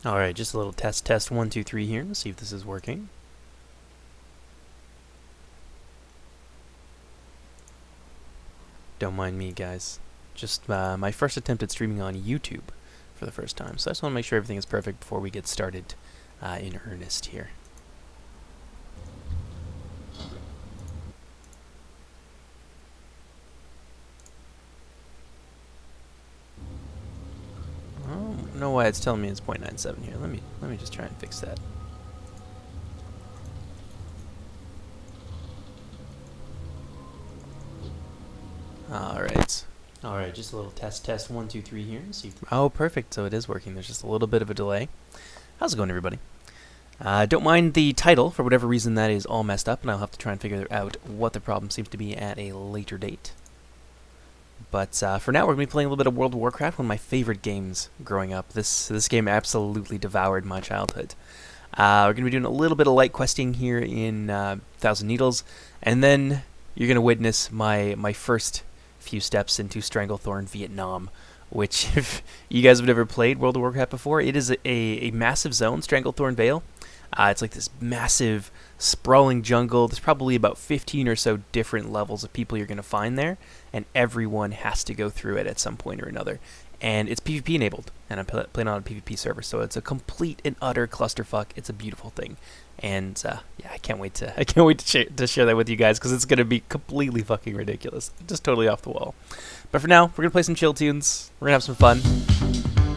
Alright, just a little test 1, 2, 3 here. Let's see if this is working. Don't mind me, guys. Just my first attempt at streaming on YouTube for the first time. So I just want to make sure everything is perfect before we get started in earnest here. I don't know why it's telling me it's 0.97 here. Let me just try and fix that. Alright, just a little test 1, 2, 3 here. See if oh, perfect. So it is working. There's just a little bit of a delay. How's it going, everybody? Don't mind the title. For whatever reason, that is all messed up, and I'll have to try and figure out what the problem seems to be at a later date. But for now, we're going to be playing a little bit of World of Warcraft, one of my favorite games growing up. This game absolutely devoured my childhood. We're going to be doing a little bit of light questing here in Thousand Needles, and then you're going to witness my first few steps into Stranglethorn Vietnam, which, if you guys have never played World of Warcraft before, it is a massive zone, Stranglethorn Vale. It's like this massive, sprawling jungle. There's probably about 15 or so different levels of people you're going to find there, and everyone has to go through it at some point or another. And it's PvP enabled, and I'm playing on a PvP server, so it's a complete and utter clusterfuck. It's a beautiful thing, and yeah, I can't wait to share that with you guys, because it's going to be completely fucking ridiculous, just totally off the wall. But for now, we're going to play some chill tunes. We're going to have some fun,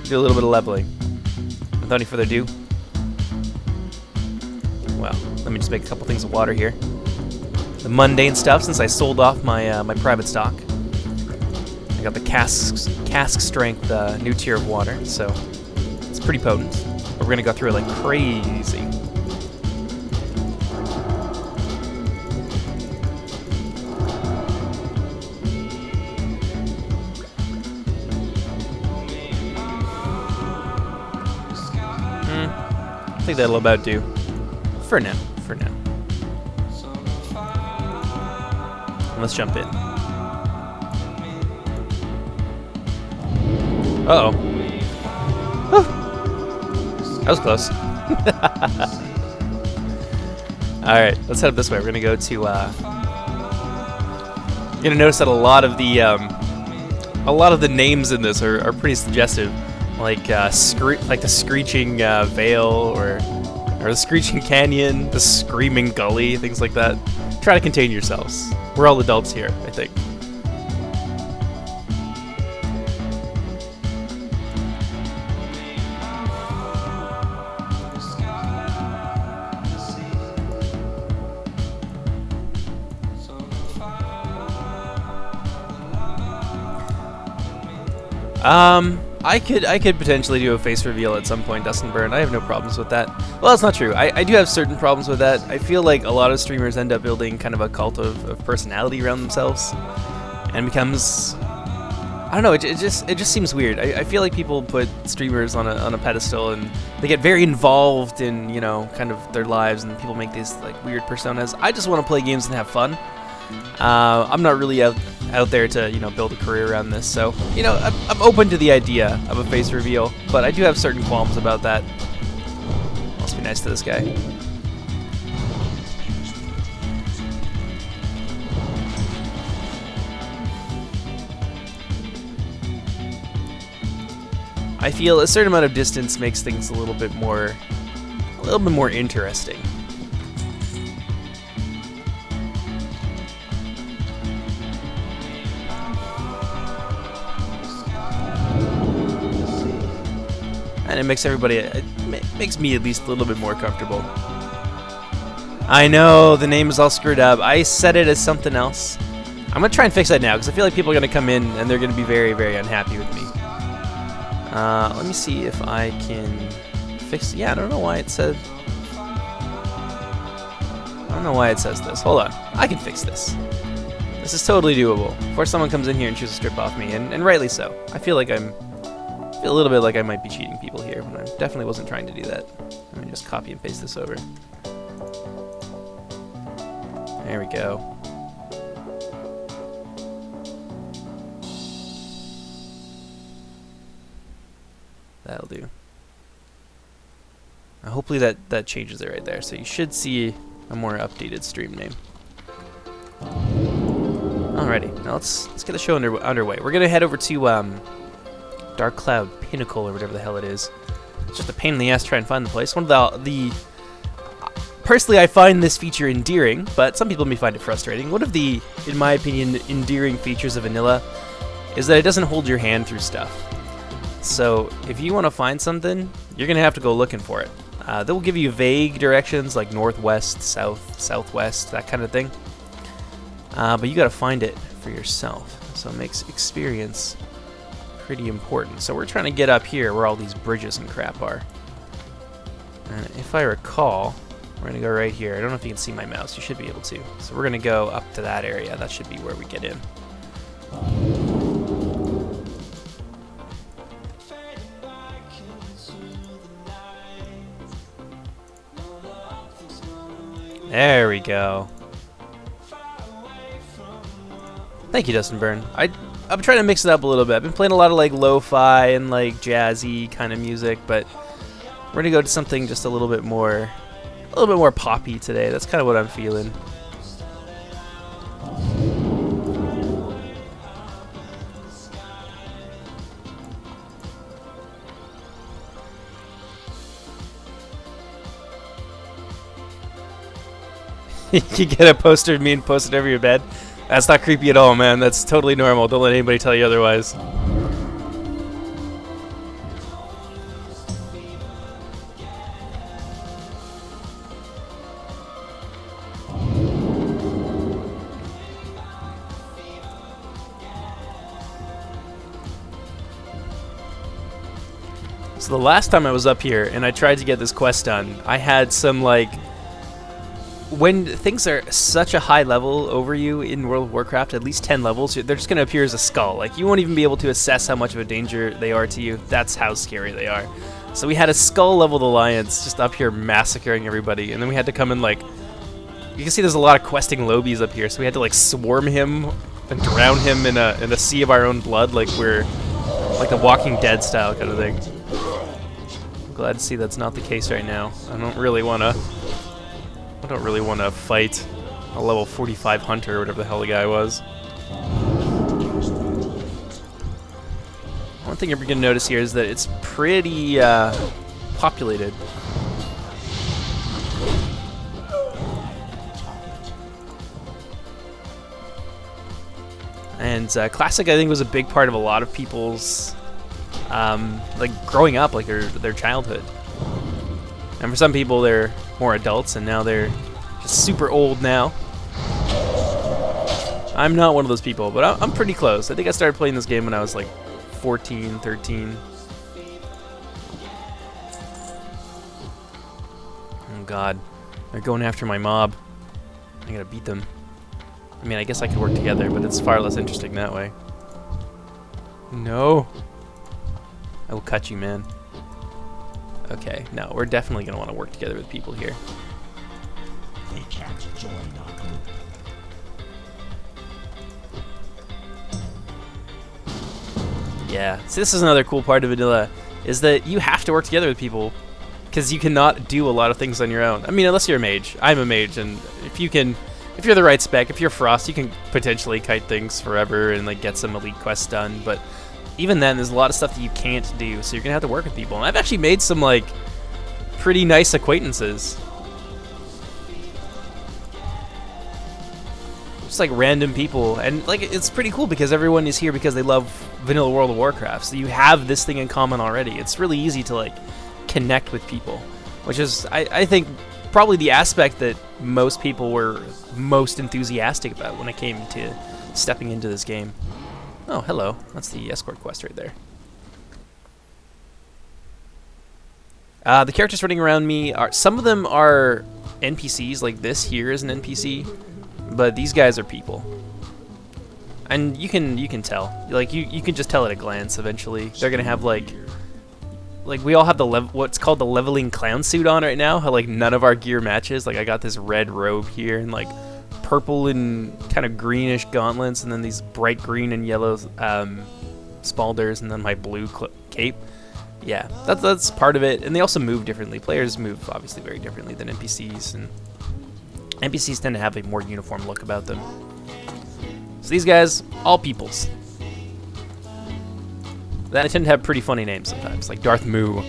do a little bit of leveling. Without any further ado, well, let me just make a couple things of water here. The mundane stuff, since I sold off my my private stock. I got the cask strength new tier of water, so it's pretty potent. But we're gonna go through it like crazy. I think that'll about do. For now. Let's jump in. Uh-oh. That was close. Alright, let's head up this way. We're gonna go to you're gonna notice that a lot of the names in this are pretty suggestive. Like like the Screeching Vale, or the Screeching Canyon, the Screaming Gully, things like that. Try to contain yourselves. We're all adults here, I think. I could potentially do a face reveal at some point, Dustin Byrne. I have no problems with that. Well, that's not true. I do have certain problems with that. I feel like a lot of streamers end up building kind of a cult of personality around themselves, and becomes, I don't know. It just seems weird. I feel like people put streamers on a pedestal, and they get very involved in, you know, kind of their lives, and people make these like weird personas. I just want to play games and have fun. I'm not really out there to, you know, build a career around this, so, you know, I'm open to the idea of a face reveal, but I do have certain qualms about that. Let's be nice to this guy. I feel a certain amount of distance makes things a little bit more interesting. And it makes everybody, it makes me at least a little bit more comfortable. I know, the name is all screwed up. I set it as something else. I'm going to try and fix that now, because I feel like people are going to come in and they're going to be very, very unhappy with me. Let me see if I can fix, yeah, I don't know why it says, this. Hold on, I can fix this. This is totally doable. Before someone comes in here and chooses to strip off me, and rightly so. I feel like a little bit like I might be cheating people here, but I definitely wasn't trying to do that. Let me just copy and paste this over. There we go. That'll do. Hopefully that changes it right there. So you should see a more updated stream name. Alrighty, now let's get the show underway. We're gonna head over to Dark Cloud Pinnacle or whatever the hell it is. It's just a pain in the ass to try and find the place. One of the personally, I find this feature endearing, but some people may find it frustrating. One of the, in my opinion, endearing features of vanilla is that it doesn't hold your hand through stuff. So if you want to find something, you're gonna have to go looking for it. They will give you vague directions like northwest, south, southwest, that kind of thing. But you gotta find it for yourself. So it makes experience pretty important. So we're trying to get up here where all these bridges and crap are. And if I recall, we're gonna go right here. I don't know if you can see my mouse. You should be able to. So we're gonna go up to that area. That should be where we get in. There we go. Thank you, Dustin Byrne. I'm trying to mix it up a little bit. I've been playing a lot of like lo-fi and like jazzy kind of music, but we're gonna go to something just a little bit more poppy today. That's kind of what I'm feeling. You get a poster of me and post it over your bed. That's not creepy at all, man. That's totally normal. Don't let anybody tell you otherwise. So the last time I was up here and I tried to get this quest done, I had some like... When things are such a high level over you in World of Warcraft, at least 10 levels, they're just going to appear as a skull. Like, you won't even be able to assess how much of a danger they are to you. That's how scary they are. So we had a skull-leveled alliance just up here massacring everybody, and then we had to come in, like... You can see there's a lot of questing lobies up here, so we had to, like, swarm him and drown him in a sea of our own blood, like we're... like the Walking Dead style kind of thing. I'm glad to see that's not the case right now. I don't really want to fight a level 45 hunter or whatever the hell the guy was. One thing you're going to notice here is that it's pretty populated. And Classic, I think, was a big part of a lot of people's like growing up, like their childhood. And for some people, they're more adults, and now they're just super old now. I'm not one of those people, but I'm pretty close. I think I started playing this game when I was like 14, 13. Oh god, they're going after my mob. I gotta beat them. I mean, I guess I could work together, but it's far less interesting that way. No. I will cut you, man. Okay, no, we're definitely going to want to work together with people here. They can't join our group. Yeah, so this is another cool part of vanilla, is that you have to work together with people, because you cannot do a lot of things on your own. I mean, unless you're a mage. I'm a mage, and if you're the right spec, if you're Frost, you can potentially kite things forever and like get some elite quests done, but even then, there's a lot of stuff that you can't do, so you're gonna have to work with people. And I've actually made some like pretty nice acquaintances. Just like random people, and like it's pretty cool because everyone is here because they love vanilla World of Warcraft. So you have this thing in common already. It's really easy to like connect with people, which is I think probably the aspect that most people were most enthusiastic about when it came to stepping into this game. Oh, hello. That's the escort quest right there. The characters running around me are... Some of them are NPCs, like this here is an NPC, but these guys are people. And you can tell. Like, you can just tell at a glance eventually. They're going to have, like, we all have the what's called the leveling clown suit on right now. How, like, none of our gear matches. Like, I got this red robe here, and, like... purple and kind of greenish gauntlets, and then these bright green and yellow spalders, and then my blue cape. yeah, that's part of it. And they also move differently. Players move obviously very differently than NPCs, and NPCs tend to have a more uniform look about them. So these guys, all peoples. They tend to have pretty funny names sometimes, like Darth Moo.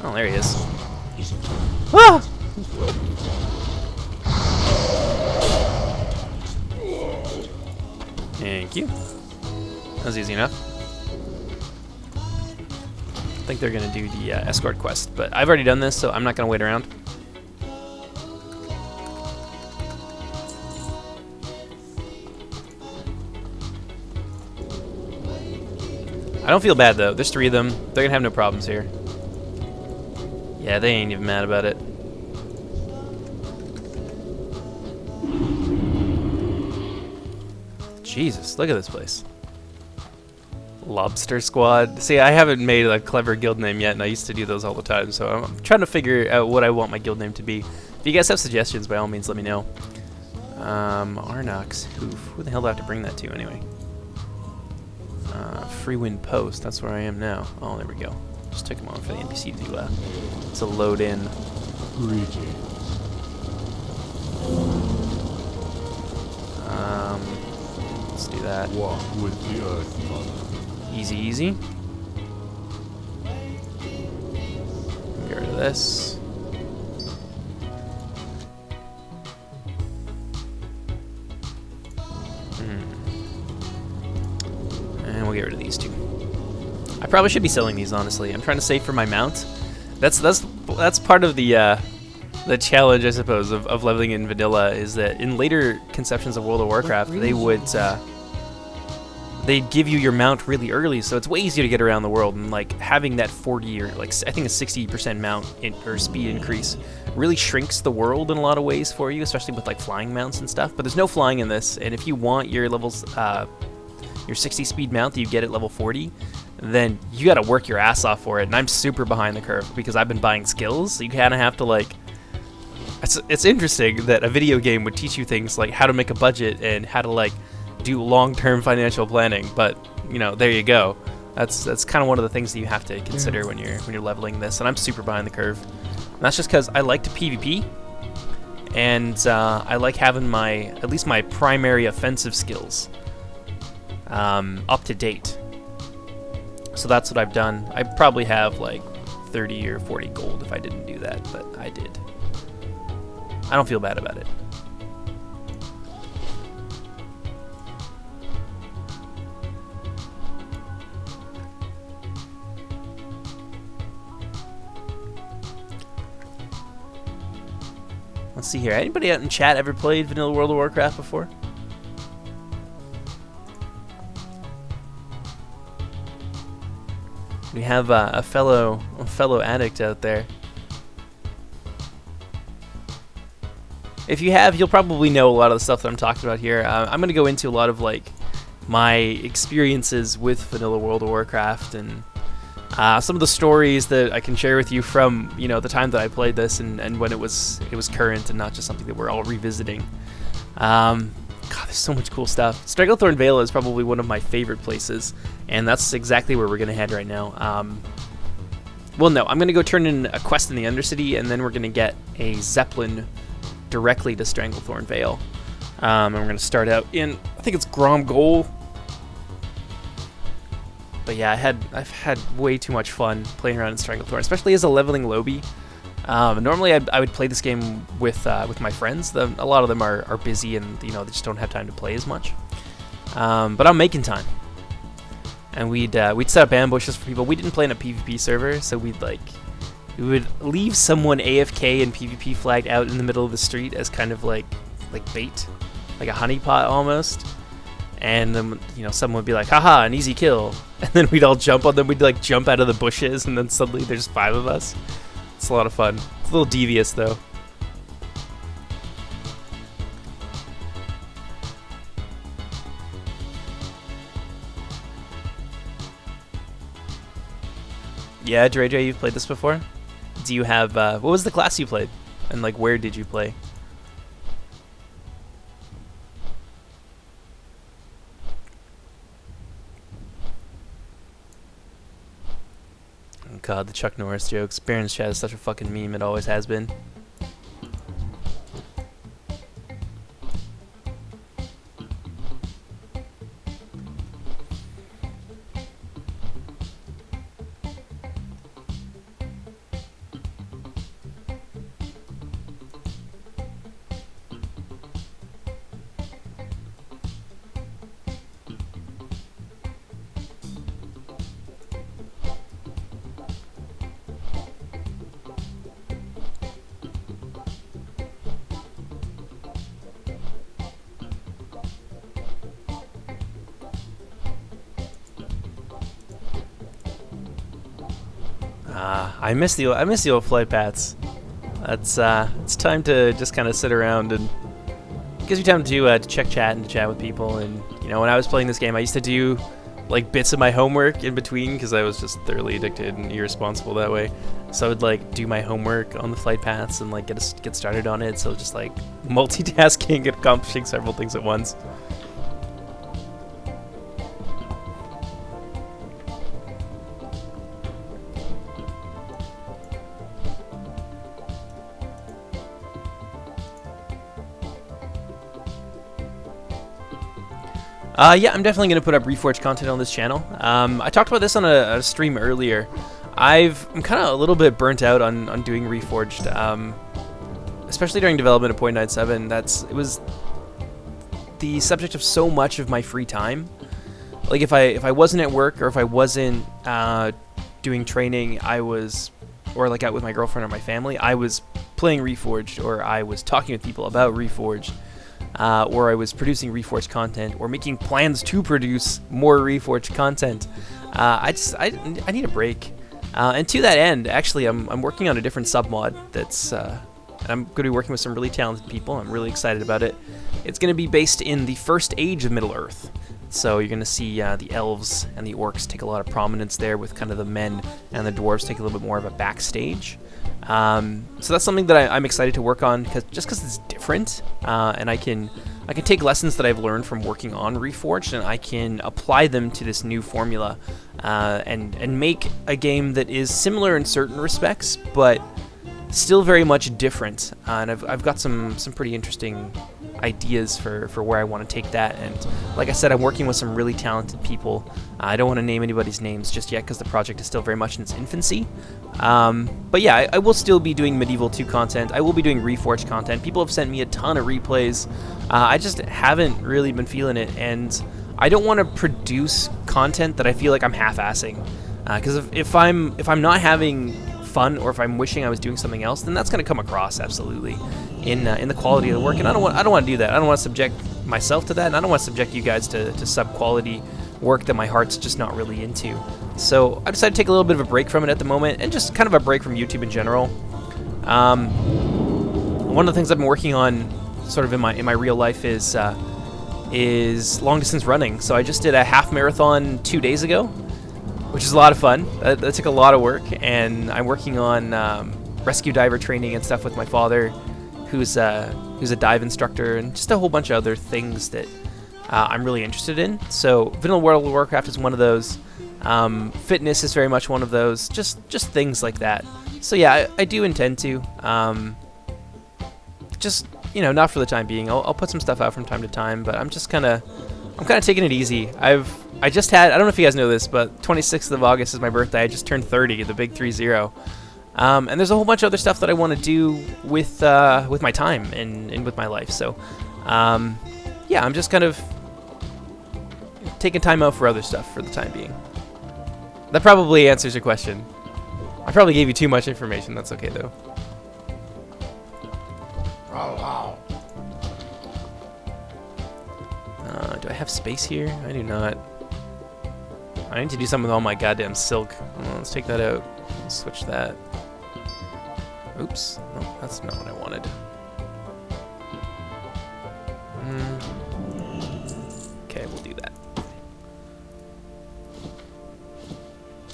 Oh, there he is. Ah! Thank you. That was easy enough. I think they're going to do the escort quest, but I've already done this, so I'm not going to wait around. I don't feel bad, though. There's 3 of them. They're going to have no problems here. Yeah, they ain't even mad about it. Jesus, look at this place. Lobster Squad. See, I haven't made a clever guild name yet, and I used to do those all the time, so I'm trying to figure out what I want my guild name to be. If you guys have suggestions, by all means, let me know. Arnox Hoof. Who the hell do I have to bring that to, anyway? Freewind Post. That's where I am now. Oh, there we go. Just took a moment for the NPC to load in. Let's do that. Walk with the Earth Mother. Easy, easy. Get rid of this. And we'll get rid of these 2. I probably should be selling these, honestly. I'm trying to save for my mount. That's part of the challenge, I suppose, of leveling in vanilla, is that in later conceptions of World of Warcraft, they would they'd give you your mount really early, so it's way easier to get around the world. And like having that 40 or like I think a 60% mount or speed increase really shrinks the world in a lot of ways for you, especially with like flying mounts and stuff. But there's no flying in this, and if you want your levels, your 60 speed mount that you get at level 40, then you got to work your ass off for it. And I'm super behind the curve because I've been buying skills, so you kind of have to like. It's interesting that a video game would teach you things like how to make a budget and how to like do long-term financial planning, but you know, there you go. That's kind of one of the things that you have to consider when you're leveling this, and I'm super behind the curve. And that's just because I like to PvP, and I like having at least my primary offensive skills up to date. So that's what I've done. I probably have like 30 or 40 gold if I didn't do that, but I did. I don't feel bad about it. Let's see here. Anybody out in chat ever played Vanilla World of Warcraft before? We have a fellow addict out there. If you have, you'll probably know a lot of the stuff that I'm talking about here. I'm going to go into a lot of like my experiences with Vanilla World of Warcraft and some of the stories that I can share with you from the time that I played this and when it was current and not just something that we're all revisiting. God, there's so much cool stuff. Stranglethorn Vale is probably one of my favorite places, and that's exactly where we're going to head right now. Well, no, I'm going to go turn in a quest in the Undercity, and then we're going to get a Zeppelin directly to Stranglethorn Vale. And we're going to start out in, I think it's Grobbulus. But yeah, I've had way too much fun playing around in Stranglethorn, especially as a leveling lobby. Normally I would play this game with my friends. A lot of them are busy and they just don't have time to play as much. But I'm making time. And we'd set up ambushes for people. We didn't play in a PvP server, so we would leave someone AFK and PvP flagged out in the middle of the street as kind of like bait, like a honeypot almost. And then someone would be like, haha, an easy kill. And then we'd all jump on them. We'd like jump out of the bushes, and then suddenly there's 5 of us. It's a lot of fun. It's a little devious though. Yeah, Dre, you've played this before? Do you have, what was the class you played? And like, where did you play? God, the Chuck Norris jokes. Baron's chat is such a fucking meme. It always has been. I miss the old flight paths. It's time to just kind of sit around, and it gives you time to check chat and to chat with people. And you know, when I was playing this game, I used to do like bits of my homework in between because I was just thoroughly addicted and irresponsible that way. So I would like do my homework on the flight paths and like get started on it. So just like multitasking and accomplishing several things at once. Yeah, I'm definitely going to put up Reforged content on this channel. I talked about this on a stream earlier. I'm kind of a little bit burnt out on doing Reforged, especially during development of 0.97. It was the subject of so much of my free time. Like if I wasn't at work or if I wasn't doing training, or like out with my girlfriend or my family, I was playing Reforged, or I was talking with people about Reforged. Or I was producing Reforged content, or making plans to produce more Reforged content. I need a break. And to that end, actually, I'm working on a different submod that's, and I'm going to be working with some really talented people. I'm really excited about it. It's going to be based in the first age of Middle-earth. So you're going to see the elves and the orcs take a lot of prominence there, with kind of the men and the dwarves take a little bit more of a backstage. So that's something that I'm excited to work on, just because it's different, and I can take lessons that I've learned from working on Reforged, and I can apply them to this new formula, and make a game that is similar in certain respects, but still very much different. And I've got some pretty interesting ideas for where I want to take that. And like I said, I'm working with some really talented people. I don't want to name anybody's names just yet because the project is still very much in its infancy. But yeah, I will still be doing Medieval 2 content. I will be doing Reforged content. People have sent me a ton of replays. I just haven't really been feeling it, and I don't want to produce content that I feel like I'm half-assing. Because if I'm not having fun, or if I'm wishing I was doing something else, then that's going to come across absolutely in the quality of the work, and I don't want to do that. I don't want to subject myself to that, and I don't want to subject you guys to sub-quality work that my heart's just not really into. So I decided to take a little bit of a break from it at the moment, and just kind of a break from YouTube in general. One of the things I've been working on, sort of in my real life, is long distance running. So I just did a half marathon 2 days ago, which is a lot of fun. That took a lot of work, and I'm working on rescue diver training and stuff with my father, who's a dive instructor, and just a whole bunch of other things that I'm really interested in. So Vanilla World of Warcraft is one of those. Fitness is very much one of those. Just things like that. So yeah, I do intend to. Just, you know, not for the time being. I'll put some stuff out from time to time, but I'm kind of taking it easy. I just had, I don't know if you guys know this, but 26th of August is my birthday. I just turned 30, the big 30. And there's a whole bunch of other stuff that I want to do with my time and with my life. So, yeah, I'm just kind of taking time out for other stuff for the time being. That probably answers your question. I probably gave you too much information. That's okay, though. Do I have space here? I do not. I need to do something with all my goddamn silk. Let's take that out. Let's switch that. Oops. No, that's not what I wanted. Okay, we'll do that.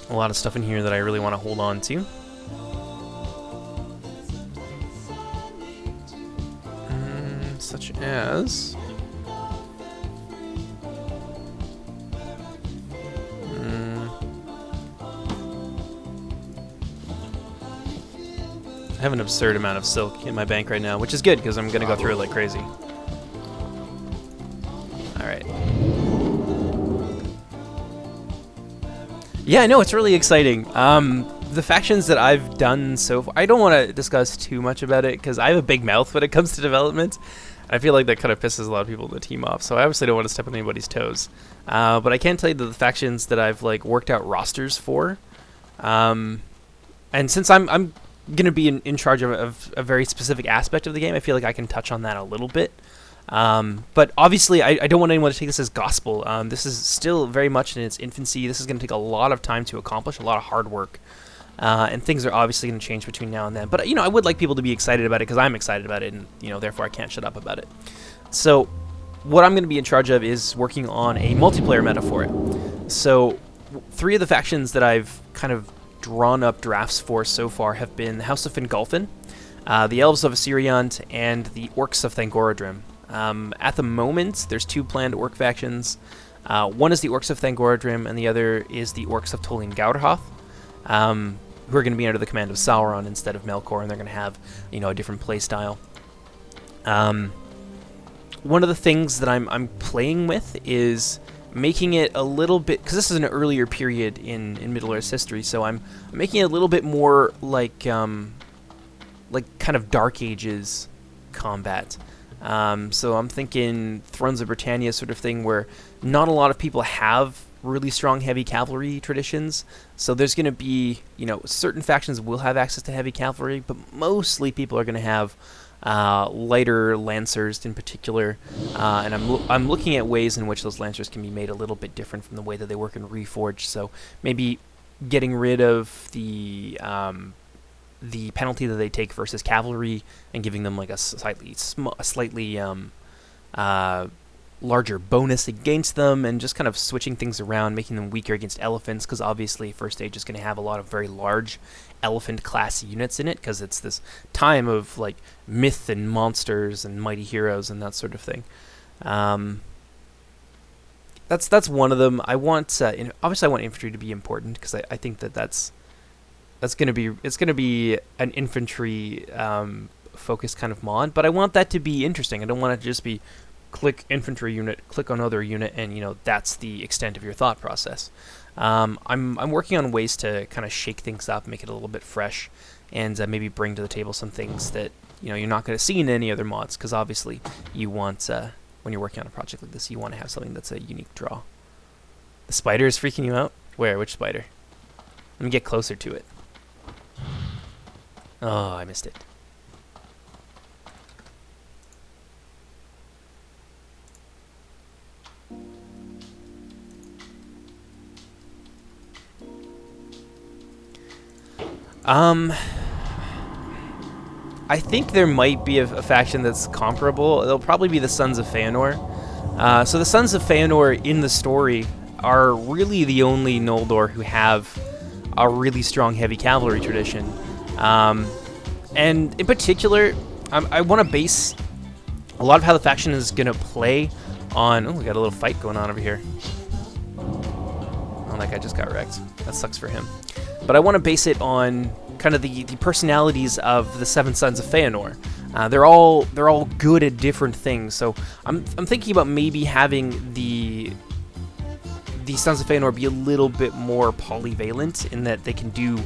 A lot of stuff in here that I really want to hold on to. Such as... I have an absurd amount of silk in my bank right now, which is good because I'm going to go through it like crazy. Alright. Yeah, no, it's really exciting. The factions that I've done so far, I don't want to discuss too much about it because I have a big mouth when it comes to development. I feel like that kind of pisses a lot of people in the team off, so I obviously don't want to step on anybody's toes. But I can tell you that the factions that I've like worked out rosters for, and since I'm going to be in charge of a very specific aspect of the game, I feel like I can touch on that a little bit. But obviously, I don't want anyone to take this as gospel. This is still very much in its infancy. This is going to take a lot of time to accomplish, a lot of hard work. And things are obviously going to change between now and then. But, I would like people to be excited about it because I'm excited about it, and, therefore I can't shut up about it. So, what I'm going to be in charge of is working on a multiplayer meta for it. So, 3 of the factions that I've kind of drawn up drafts for so far have been the House of Fingolfin, the Elves of Assyriant, and the Orcs of Thangorodrim. At the moment, there's 2 planned Orc factions. One is the Orcs of Thangorodrim, and the other is the Orcs of Tolin Gaurhoth. Who are going to be under the command of Sauron instead of Melkor, and they're going to have, a different play style. One of the things that I'm playing with is making it a little bit, because this is an earlier period in Middle-earth's history, so I'm making it a little bit more like kind of Dark Ages combat. So I'm thinking Thrones of Britannia sort of thing, where not a lot of people have really strong heavy cavalry traditions, so there's going to be, certain factions will have access to heavy cavalry, but mostly people are going to have lighter lancers in particular, and I'm looking at ways in which those lancers can be made a little bit different from the way that they work in Reforged. So maybe getting rid of the penalty that they take versus cavalry and giving them like a slightly larger bonus against them, and just kind of switching things around, making them weaker against elephants, because obviously First Age is going to have a lot of very large elephant class units in it, because it's this time of like myth and monsters and mighty heroes and that sort of thing. That's one of them. I want obviously I want infantry to be important, because I think that's going to be an infantry focused kind of mod, but I want that to be interesting. I don't want it to just be click infantry unit, click another unit, and that's the extent of your thought process. I'm working on ways to kind of shake things up, make it a little bit fresh, and maybe bring to the table some things that you're not going to see in any other mods, because obviously you want when you're working on a project like this, you want to have something that's a unique draw. The spider is freaking you out? Where? Which spider? Let me get closer to it. Oh, I missed it. I think there might be a faction that's comparable. It'll probably be the Sons of Feanor. So the Sons of Feanor in the story are really the only Noldor who have a really strong heavy cavalry tradition. And in particular, I want to base a lot of how the faction is going to play on... Oh, we got a little fight going on over here. Oh, that guy just got wrecked. That sucks for him. But I want to base it on kind of the personalities of the 7 Sons of Feanor. They're all good at different things. So I'm thinking about maybe having the Sons of Feanor be a little bit more polyvalent in that they can do...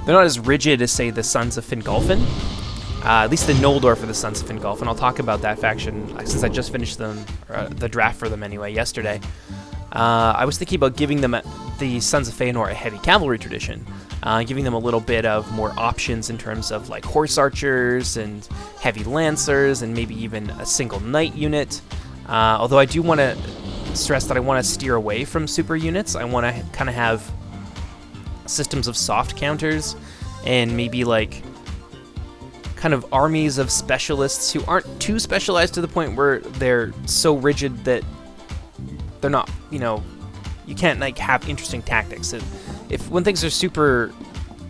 They're not as rigid as, say, the Sons of Fingolfin. At least the Noldor for the Sons of Fingolfin. I'll talk about that faction since I just finished the draft for them anyway yesterday. I was thinking about giving them the Sons of Feanor a heavy cavalry tradition, giving them a little bit of more options in terms of like horse archers and heavy lancers and maybe even a single knight unit. Although I do want to stress that I want to steer away from super units. I want to kind of have systems of soft counters and maybe like kind of armies of specialists who aren't too specialized to the point where they're so rigid that they're not, you can't like have interesting tactics. When things are super,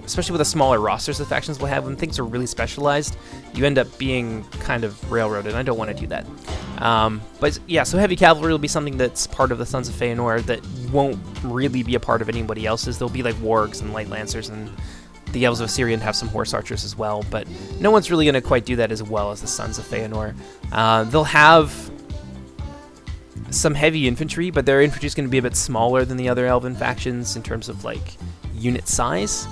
especially with the smaller rosters the factions will have, when things are really specialized, you end up being kind of railroaded. I don't want to do that. But yeah, so heavy cavalry will be something that's part of the Sons of Feanor that won't really be a part of anybody else's. There'll be like wargs and light lancers and the Elves of Assyrian have some horse archers as well, but no one's really going to quite do that as well as the Sons of Feanor. They'll have some heavy infantry, but their infantry is going to be a bit smaller than the other Elven factions in terms of like unit size,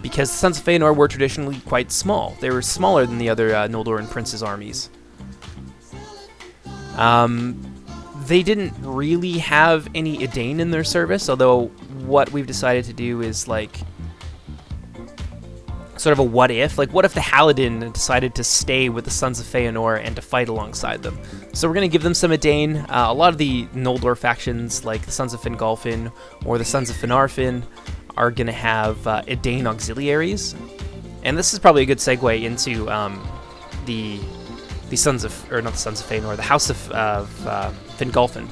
because the Sons of Feanor were traditionally quite small. They were smaller than the other Noldoran princes' armies. They didn't really have any Edain in their service, although what we've decided to do is like sort of a what if. Like, what if the Haladin decided to stay with the Sons of Feanor and to fight alongside them? So we're going to give them some Edain. A lot of the Noldor factions, like the Sons of Fingolfin or the Sons of Finarfin, are going to have Edain auxiliaries. And this is probably a good segue into the Sons of, or not the Sons of Feanor, the House of Fingolfin.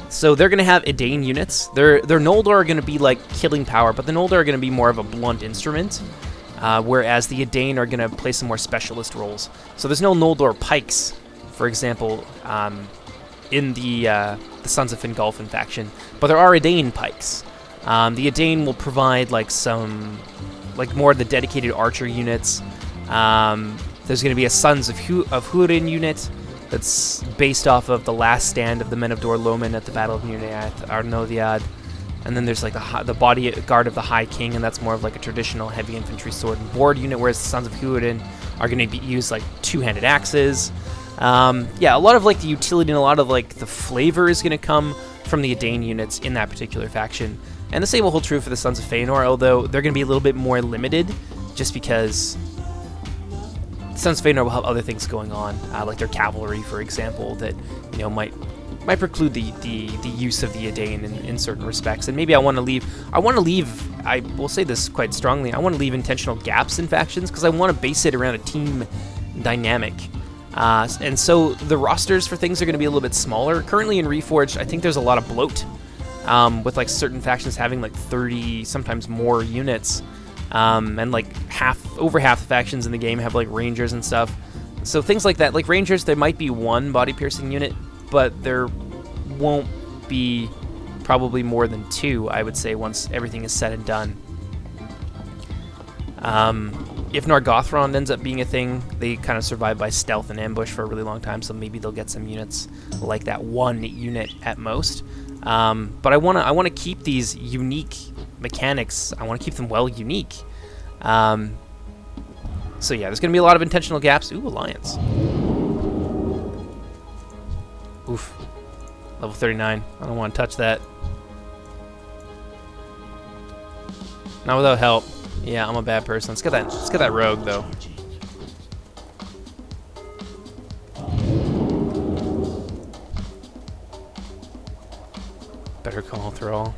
So they're going to have Edain units. Their Noldor are going to be like killing power, but the Noldor are going to be more of a blunt instrument, whereas the Edain are going to play some more specialist roles. So there's no Noldor pikes, for example, in the Sons of Fingolfin faction, but there are Edain pikes. The Edain will provide like some, like more of the dedicated archer units. There's going to be a Sons of Húrin unit that's based off of the last stand of the Men of Dor-Lómin at the Battle of Nirnaeth Arnothiad. And then there's like the bodyguard of the High King, and that's more of like a traditional heavy infantry sword and board unit, whereas the Sons of Húrin are going to use like two-handed axes. Yeah, a lot of like the utility and a lot of like the flavor is going to come from the Edain units in that particular faction. And the same will hold true for the Sons of Feanor, although they're going to be a little bit more limited, just because Sons of Feanor will have other things going on, like their cavalry, for example, that might preclude the use of the Edain in certain respects. And maybe I want to leave. I will say this quite strongly. I want to leave intentional gaps in factions because I want to base it around a team dynamic. And so the rosters for things are going to be a little bit smaller. Currently in Reforged, I think there's a lot of bloat, with like certain factions having like 30, sometimes more units. And like over half the factions in the game have like rangers and stuff. So things like that, like rangers, there might be one body piercing unit, but there won't be probably more than two, I would say, once everything is said and done. If Nargothrond ends up being a thing, they kind of survive by stealth and ambush for a really long time, so maybe they'll get some units like that, one unit at most. But I want to keep these unique mechanics. I want to keep them well unique. So yeah, there's going to be a lot of intentional gaps. Ooh, Alliance. Oof. Level 39. I don't want to touch that. Not without help. Yeah, I'm a bad person. Let's get that rogue though. Better call Thrall.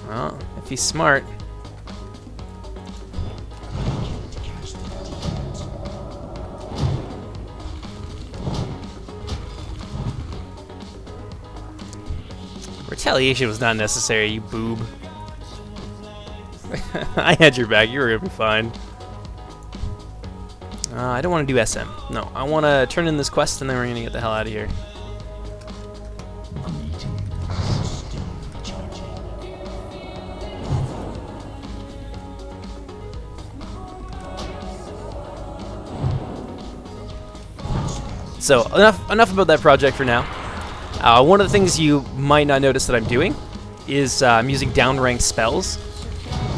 Well, if he's smart. Retaliation was not necessary, you boob. I had your back. You were gonna be fine. I don't want to do SM. No, I want to turn in this quest and then we're gonna get the hell out of here. So enough about that project for now. One of the things you might not notice that I'm doing is I'm using downranked spells.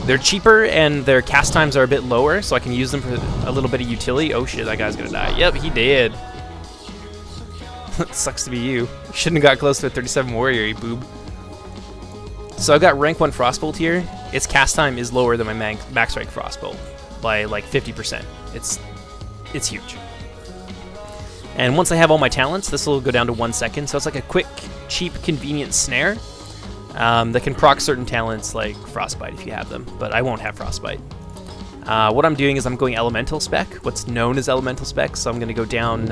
They're cheaper and their cast times are a bit lower, so I can use them for a little bit of utility. Oh shit, that guy's gonna die. Yep, he did. Sucks to be you. Shouldn't have got close to a 37 warrior, you boob. So I've got rank 1 Frostbolt here. Its cast time is lower than my max rank Frostbolt by like 50%. It's huge. And once I have all my talents, this will go down to 1 second. So it's like a quick, cheap, convenient snare that can proc certain talents like Frostbite if you have them, but I won't have Frostbite. What I'm doing is I'm going Elemental Spec, what's known as Elemental Spec. So I'm going to go down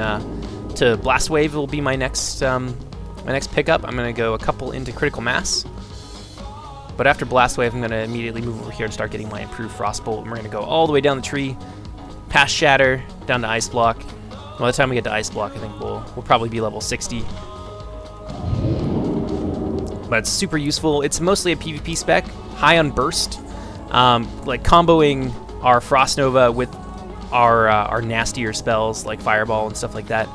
to Blast Wave will be my next pickup. I'm going to go a couple into Critical Mass. But after Blast Wave, I'm going to immediately move over here and start getting my improved Frostbolt. And we're going to go all the way down the tree, past Shatter, down to Ice Block. By the time we get to Ice Block, I think we'll probably be level 60. but it's super useful. It's mostly a PvP spec, high on burst, like comboing our Frost Nova with our nastier spells like Fireball and stuff like that.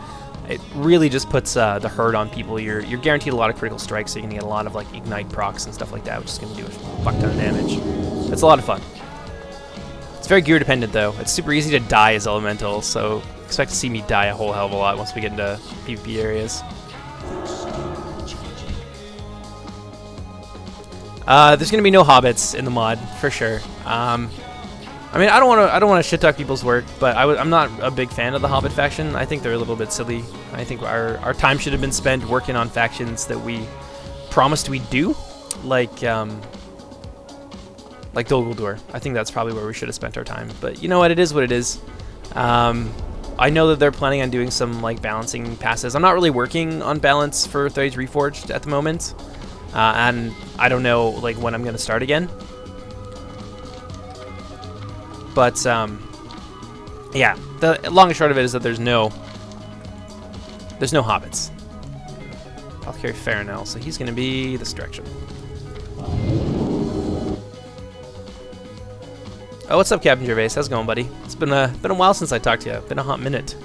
It really just puts the hurt on people. You're guaranteed a lot of critical strikes, so you're gonna get a lot of like ignite procs and stuff like that, which is gonna do a fuck ton of damage. It's a lot of fun. It's very gear dependent though. It's super easy to die as elemental, so expect to see me die a whole hell of a lot once we get into PvP areas. There's gonna be no hobbits in the mod for sure. I mean, I don't want to shit talk people's work, but I'm not a big fan of the Hobbit faction. I think they're a little bit silly. I think our time should have been spent working on factions that we promised we'd do, like Dol Guldur. I think that's probably where we should have spent our time. But you know what? It is what it is. I know that they're planning on doing some like balancing passes. I'm not really working on balance for Thraid's Reforged at the moment, and I don't know like when I'm going to start again. But yeah, the long and short of it is that there's no hobbits. I'll carry Farinel, so he's going to be this direction. Oh, what's up, Captain Gervais? How's it going, buddy? It's been a while since I talked to you. Been a hot minute.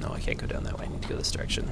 No, I can't go down that way. I need to go this direction.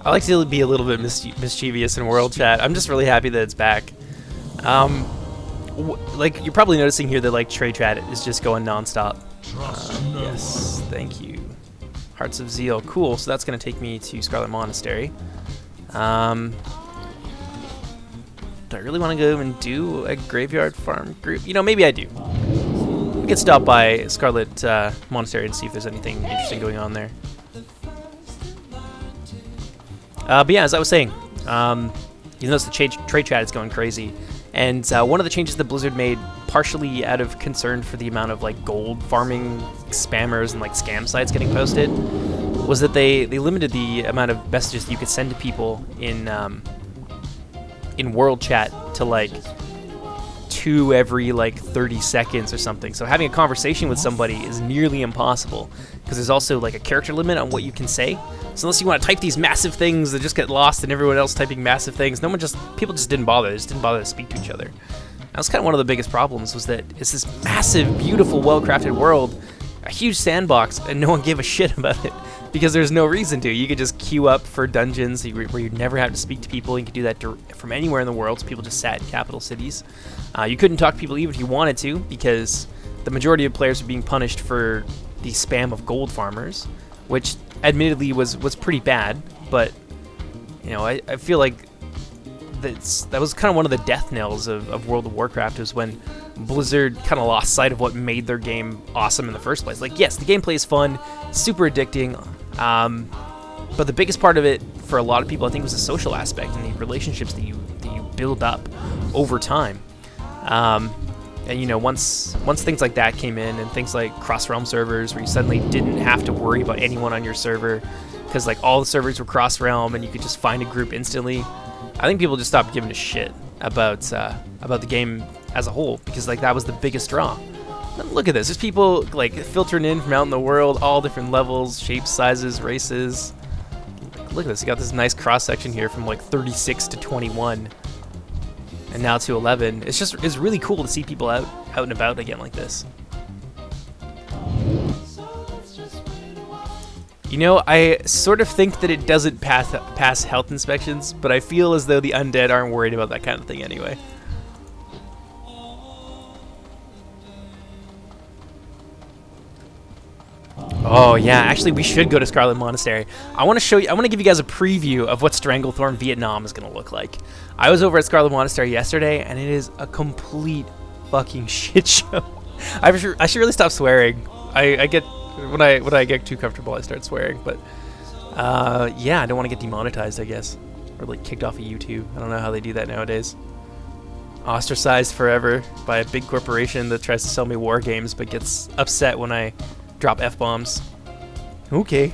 I like to be a little bit mischievous in World Chat. I'm just really happy that it's back. Like you're probably noticing here that like trade chat is just going nonstop. Yes, thank you. Hearts of Zeal, cool. So that's gonna take me to Scarlet Monastery. Do I really want to go and do a graveyard farm group? You know, maybe I do. We could stop by Scarlet Monastery and see if there's anything interesting going on there. But yeah, as I was saying, you notice the trade chat is going crazy, and one of the changes that Blizzard made, partially out of concern for the amount of like gold farming spammers and like scam sites getting posted, was that they limited the amount of messages that you could send to people in World Chat to like 2 every like 30 seconds or something. So having a conversation with somebody is nearly impossible because there's also like a character limit on what you can say. So unless you want to type these massive things that just get lost and everyone else typing massive things, people just didn't bother. They just didn't bother to speak to each other. That was kind of one of the biggest problems, was that it's this massive, beautiful, well-crafted world, a huge sandbox, and no one gave a shit about it because there's no reason to. You could just queue up for dungeons where you'd never have to speak to people. You could do that from anywhere in the world, so people just sat in capital cities. You couldn't talk to people even if you wanted to, because the majority of players were being punished for the spam of gold farmers, which admittedly was pretty bad, but you know, I feel like that was kind of one of the death knells of World of Warcraft, was when Blizzard kind of lost sight of what made their game awesome in the first place. Like, yes, the gameplay is fun, super addicting, but the biggest part of it for a lot of people, I think, was the social aspect and the relationships that you build up over time. And you know, once things like that came in, and things like cross-realm servers, where you suddenly didn't have to worry about anyone on your server because like all the servers were cross-realm and you could just find a group instantly, I think people just stopped giving a shit about the game as a whole, because like that was the biggest draw. Look at this. There's people like filtering in from out in the world, all different levels, shapes, sizes, races. Look at this. You got this nice cross-section here from like 36 to 21. And now to 11. It's really cool to see people out and about again like this. You know, I sort of think that it doesn't pass health inspections, but I feel as though the undead aren't worried about that kind of thing anyway. Oh yeah, actually we should go to Scarlet Monastery. I want to give you guys a preview of what Stranglethorn Vietnam is going to look like. I was over at Scarlet Monastery yesterday, and it is a complete fucking shit show. I should really stop swearing. I get when I get too comfortable, I start swearing. But yeah, I don't want to get demonetized, I guess, or like kicked off of YouTube. I don't know how they do that nowadays. Ostracized forever by a big corporation that tries to sell me war games, but gets upset when I drop F-bombs. Okay.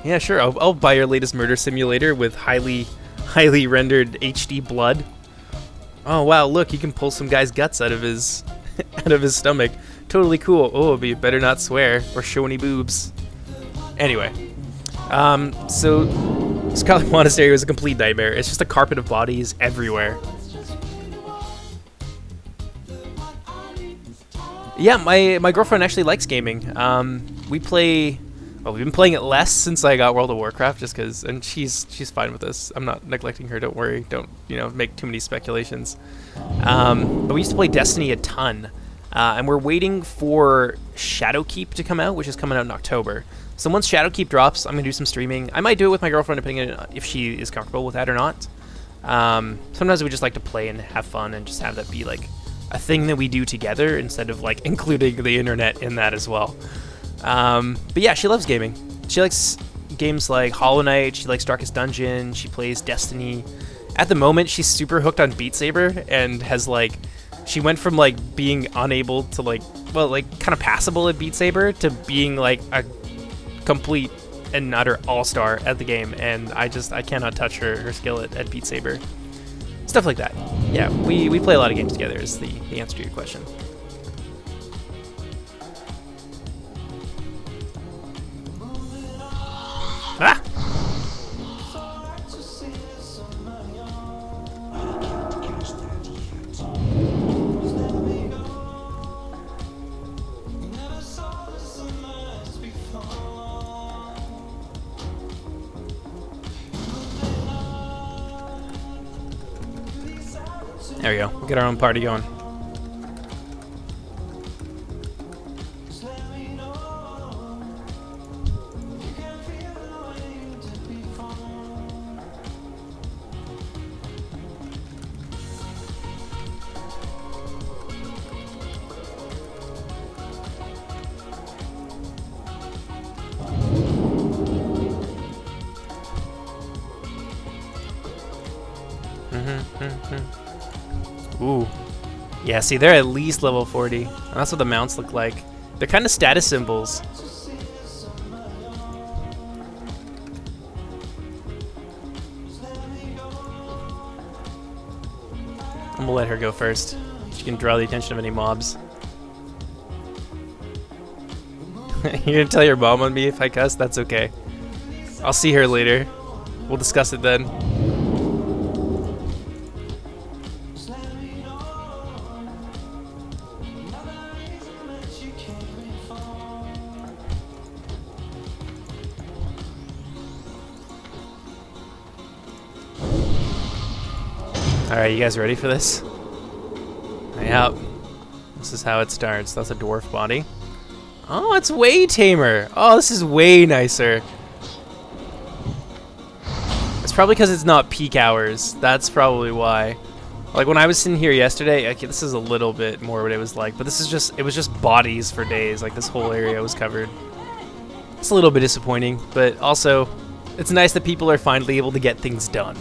Yeah, sure. I'll buy your latest murder simulator with highly rendered HD blood. Oh wow, look, you can pull some guy's guts out of his stomach. Totally cool. Oh, but you better not swear or show any boobs. Anyway, so Scarlet Monastery was a complete nightmare. It's just a carpet of bodies everywhere. Yeah, my girlfriend actually likes gaming. We've been playing it less since I got World of Warcraft, just because, and she's fine with this. I'm not neglecting her. Don't worry. Don't make too many speculations. But we used to play Destiny a ton, and we're waiting for Shadowkeep to come out, which is coming out in October. So once Shadowkeep drops, I'm gonna do some streaming. I might do it with my girlfriend, depending on if she is comfortable with that or not. Sometimes we just like to play and have fun, and just have that be like a thing that we do together instead of like including the internet in that as well. But yeah, she loves gaming. She likes games like Hollow Knight. She likes Darkest Dungeon. She plays Destiny. At the moment, she's super hooked on Beat Saber and has she went from like being unable to kind of passable at Beat Saber to being like a complete and utter all-star at the game. And I cannot touch her skill at Beat Saber. Stuff like that. Yeah, we play a lot of games together is the answer to your question. Ah! There we go. We'll get our own party going. Ooh. Yeah, see, they're at least level 40. And that's what the mounts look like. They're kind of status symbols. I'm gonna let her go first. She can draw the attention of any mobs. You're gonna tell your mom on me if I cuss? That's okay. I'll see her later. We'll discuss it then. Alright, you guys ready for this? Yep. This is how it starts. That's a dwarf body. Oh, it's way tamer. Oh, this is way nicer. It's probably because it's not peak hours. That's probably why. Like when I was sitting here yesterday, okay, this is a little bit more what it was like, but it was just bodies for days. Like this whole area was covered. It's a little bit disappointing, but also it's nice that people are finally able to get things done.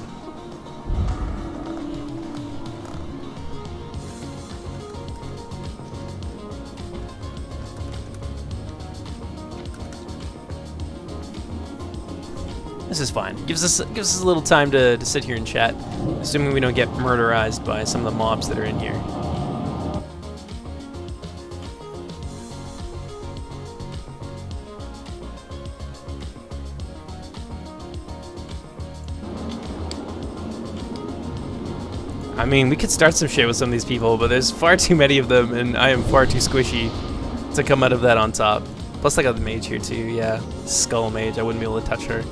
This is fine. Gives us a little time to sit here and chat, assuming we don't get murderized by some of the mobs that are in here. I mean, we could start some shit with some of these people, but there's far too many of them, and I am far too squishy to come out of that on top. Plus I got the mage here too, yeah. Skull mage, I wouldn't be able to touch her.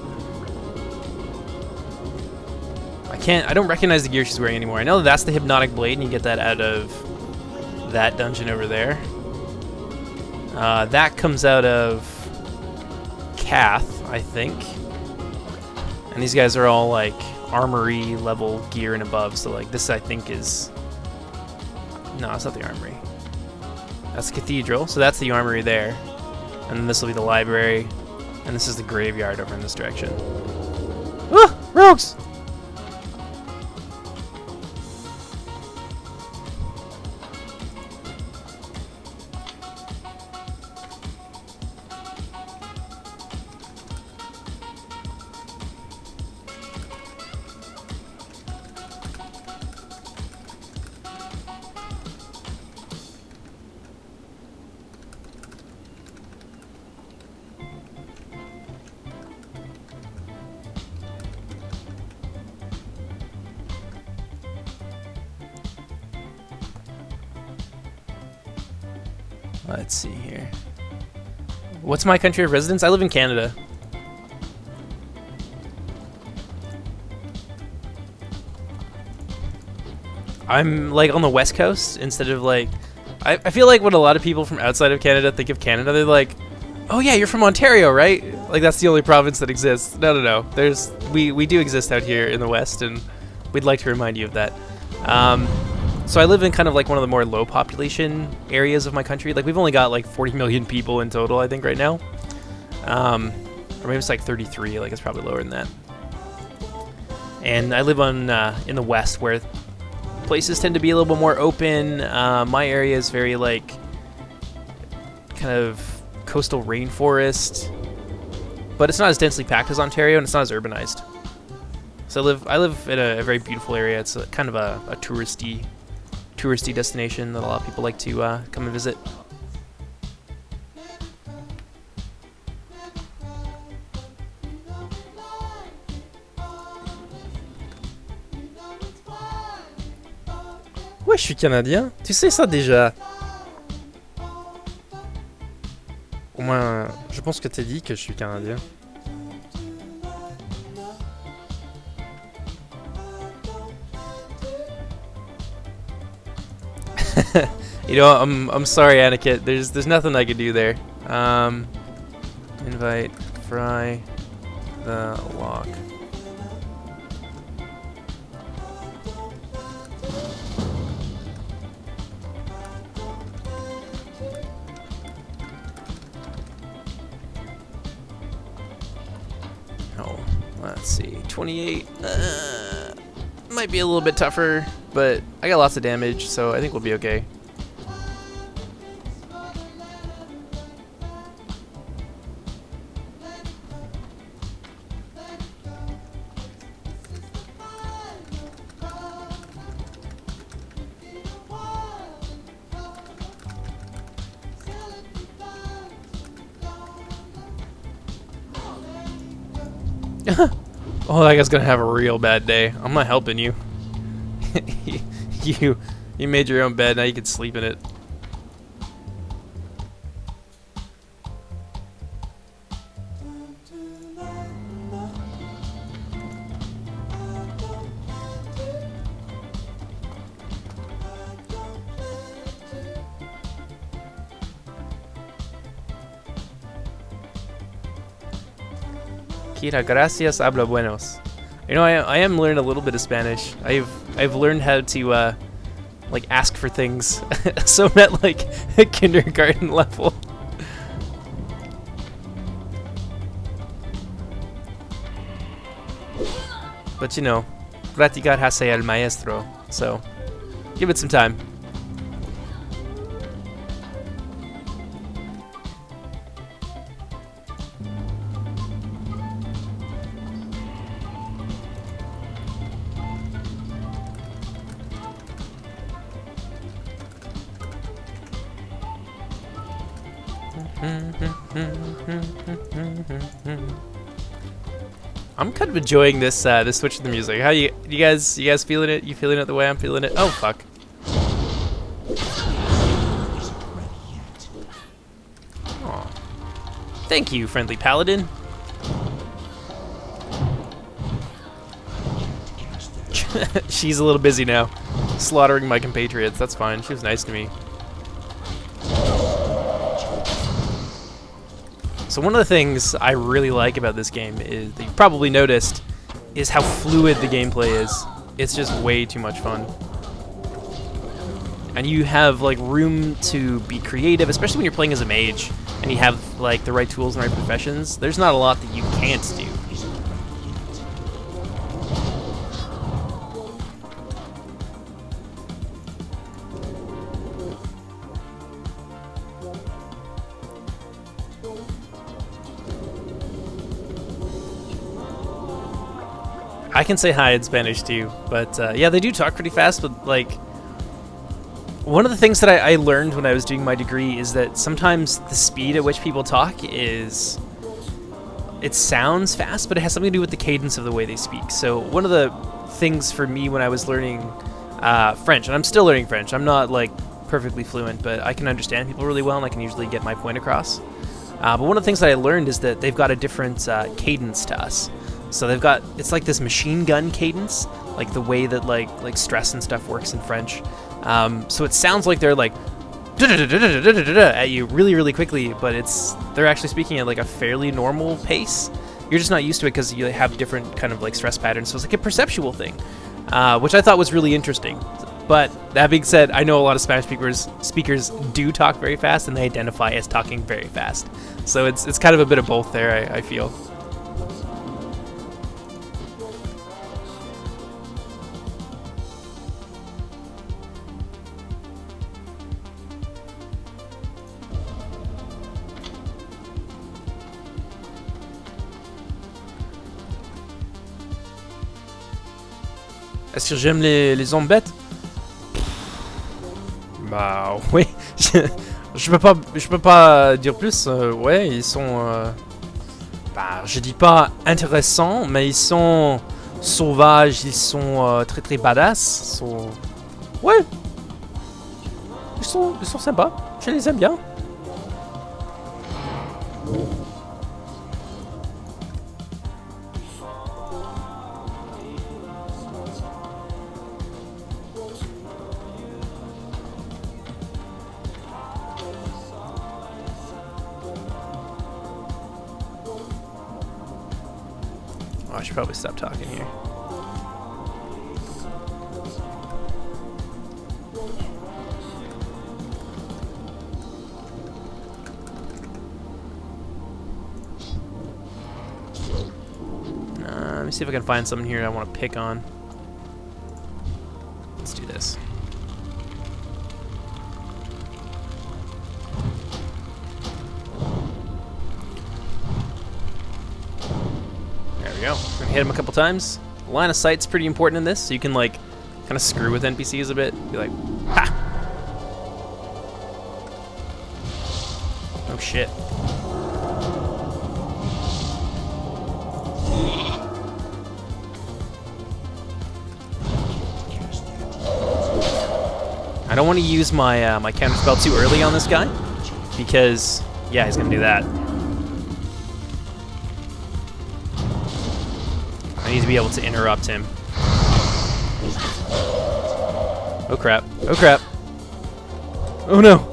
I don't recognize the gear she's wearing anymore. I know that's the hypnotic blade and you get that out of that dungeon over there. That comes out of Kath, I think. And these guys are all like armory level gear and above, so like this I think is... No, it's not the armory. That's the cathedral, so that's the armory there. And then this will be the library, and this is the graveyard over in this direction. Ah! Rogues! Let's see here. What's my country of residence? I live in Canada. I'm like on the west coast instead of like... I feel like when a lot of people from outside of Canada think of Canada, they're like, oh yeah, you're from Ontario, right? Like that's the only province that exists. No. We do exist out here in the west, and we'd like to remind you of that. So I live in kind of like one of the more low population areas of my country. Like we've only got like 40 million people in total, I think, right now. Or maybe it's like 33, like it's probably lower than that. And I live on in the west where places tend to be a little bit more open. My area is very like kind of coastal rainforest, but it's not as densely packed as Ontario, and it's not as urbanized. So I live in a very beautiful area. It's kind of a touristy destination that a lot of people like to come and visit. Ouais, je suis canadien. Tu sais ça déjà. Au moins, je pense que t'as dit que je suis canadien. You know, I'm sorry, Aniket. There's nothing I can do there. Invite Fry the lock. Oh, let's see. 28. Might be a little bit tougher, but I got lots of damage, so I think we'll be okay. Oh, that guy's gonna have a real bad day. I'm not helping you. you made your own bed, now you can sleep in it. Kira, gracias, habla buenos. You know, I am learning a little bit of Spanish. I've learned how to like ask for things. So I'm at like a kindergarten level. But you know, practicar hace el maestro. So give it some time. I'm kind of enjoying this this switch to the music. How you guys feeling it? You feeling it the way I'm feeling it? Oh fuck. Aw. Thank you, friendly paladin. She's a little busy now, slaughtering my compatriots. That's fine. She was nice to me. So one of the things I really like about this game is, that you probably noticed, is how fluid the gameplay is. It's just way too much fun. And you have like room to be creative, especially when you're playing as a mage and you have like the right tools and right professions. There's not a lot that you can't do. I can say hi in Spanish too, but yeah, they do talk pretty fast, but like, one of the things that I learned when I was doing my degree is that sometimes the speed at which people talk is, it sounds fast, but it has something to do with the cadence of the way they speak. So one of the things for me when I was learning French, and I'm still learning French, I'm not like perfectly fluent, but I can understand people really well and I can usually get my point across. But one of the things that I learned is that they've got a different cadence to us. So they've got, it's like this machine gun cadence, like the way that like stress and stuff works in French. So it sounds like they're like at you really, really quickly, but they're actually speaking at like a fairly normal pace. You're just not used to it because you have different kind of like stress patterns. So it's like a perceptual thing, which I thought was really interesting. But that being said, I know a lot of Spanish speakers do talk very fast, and they identify as talking very fast. So it's kind of a bit of both there, I feel. Est-ce que j'aime les zombettes? Bah oui, je peux pas dire plus. Ouais, ils sont, bah je dis pas intéressants, mais ils sont sauvages, ils sont très très badass. Ouais, ils sont sympas. Je les aime bien. Oh, I should probably stop talking here. Let me see if I can find something here I want to pick on. Let's do this. There we go. We're gonna hit him a couple times. Line of sight's pretty important in this, so you can like kind of screw with NPCs a bit. Be like, ha! Oh shit. I don't want to use my my counter spell too early on this guy, because yeah, he's gonna do that. I need to be able to interrupt him. Oh crap! Oh crap! Oh no!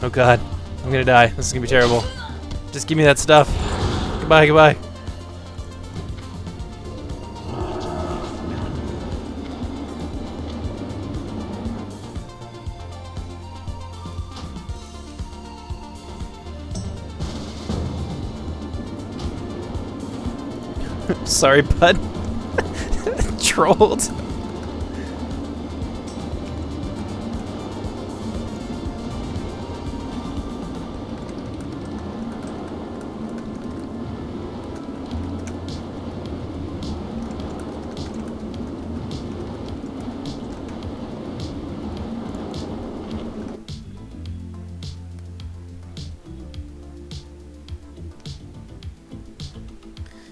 Oh god, I'm gonna die. This is gonna be terrible. Just give me that stuff. Goodbye, goodbye. Sorry, bud. Trolled.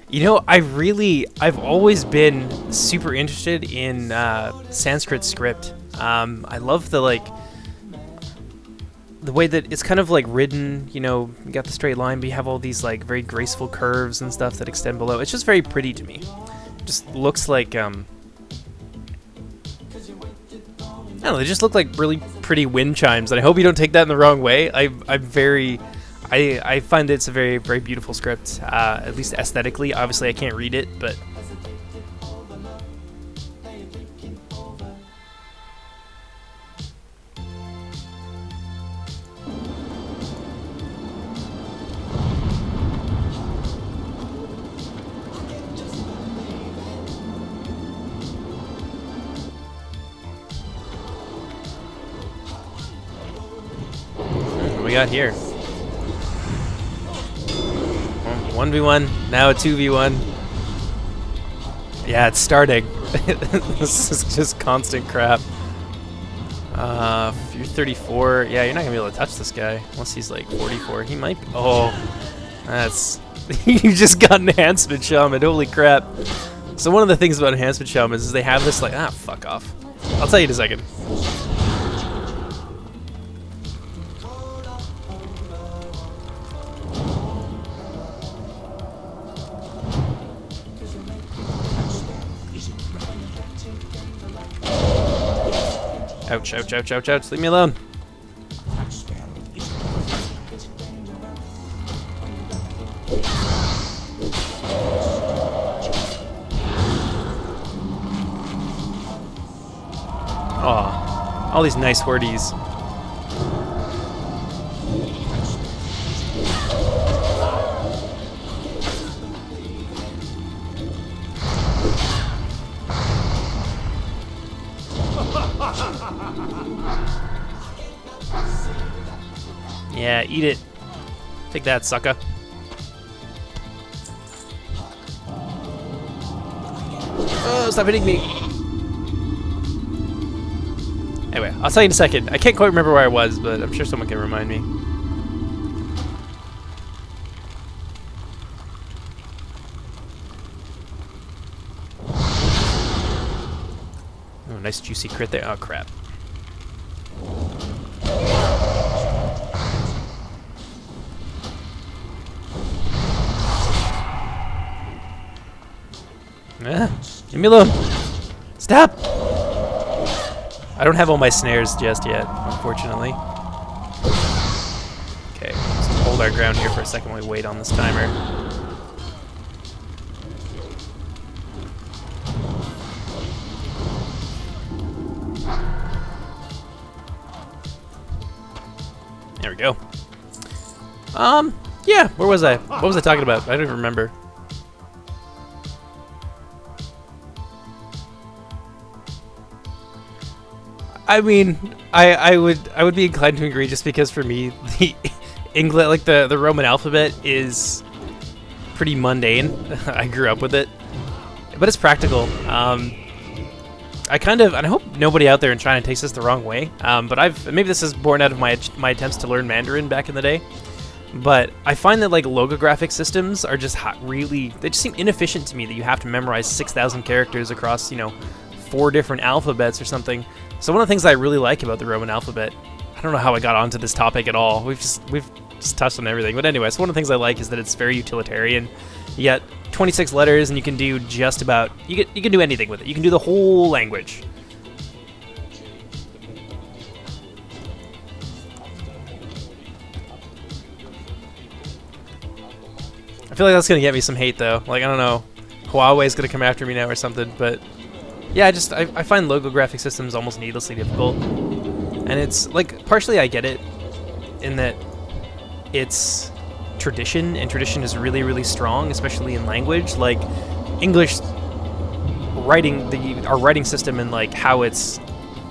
You know, I've always been super interested in Sanskrit script. I love the like the way that it's kind of like ridden, you know, you got the straight line, but you have all these like very graceful curves and stuff that extend below. It's just very pretty to me. It just looks like, I don't know, they just look like really pretty wind chimes, and I hope you don't take that in the wrong way. I find it's a very, very beautiful script, at least aesthetically. Obviously, I can't read it, but... What we got here? 1v1, now a 2v1. Yeah, it's starting. This is just constant crap. If you're 34, yeah, you're not gonna be able to touch this guy unless he's like 44. He might be. Oh, that's... You just got Enhancement Shaman, holy crap. So one of the things about Enhancement Shamans is they have this like, fuck off. I'll tell you in a second. Ouch, ouch, ouch, ouch, ouch. Leave me alone. Aw, all these nice wordies. Yeah, eat it. Take that, sucker. Oh, stop hitting me. Anyway, I'll tell you in a second. I can't quite remember where I was, but I'm sure someone can remind me. Oh, nice juicy crit there. Oh, crap. Leave me alone. Stop! I don't have all my snares just yet, unfortunately. Okay, let's hold our ground here for a second while we wait on this timer. There we go. Yeah, where was I? What was I talking about? I don't even remember. I mean, I would be inclined to agree, just because for me the English, like the Roman alphabet, is pretty mundane. I grew up with it, but it's practical. I kind of, and I hope nobody out there in China takes this the wrong way. But maybe this is born out of my attempts to learn Mandarin back in the day. But I find that like logographic systems are just they just seem inefficient to me, that you have to memorize 6,000 characters across, 4 different alphabets or something. So one of the things I really like about the Roman alphabet, I don't know how I got onto this topic at all. We've just touched on everything. But anyway, so one of the things I like is that it's very utilitarian. You got 26 letters, and you can do just about, you can do anything with it. You can do the whole language. I feel like that's gonna get me some hate though. Like, I don't know, Huawei's gonna come after me now or something, but yeah, I find logographic systems almost needlessly difficult. And it's like, partially I get it in that it's tradition, and tradition is really, really strong, especially in language. Like English writing, our writing system, and like how it's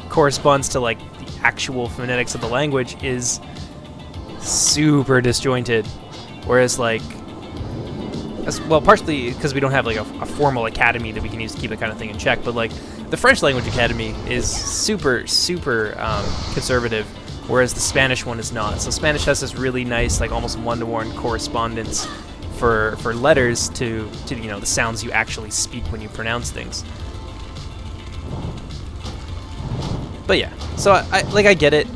corresponds to like the actual phonetics of the language is super disjointed. Whereas like, well, partially because we don't have like a formal academy that we can use to keep that kind of thing in check, but like the French language academy is super conservative, whereas the Spanish one is not. So Spanish has this really nice, like almost one-to-one correspondence for letters to the sounds you actually speak when you pronounce things. But yeah, so I get it,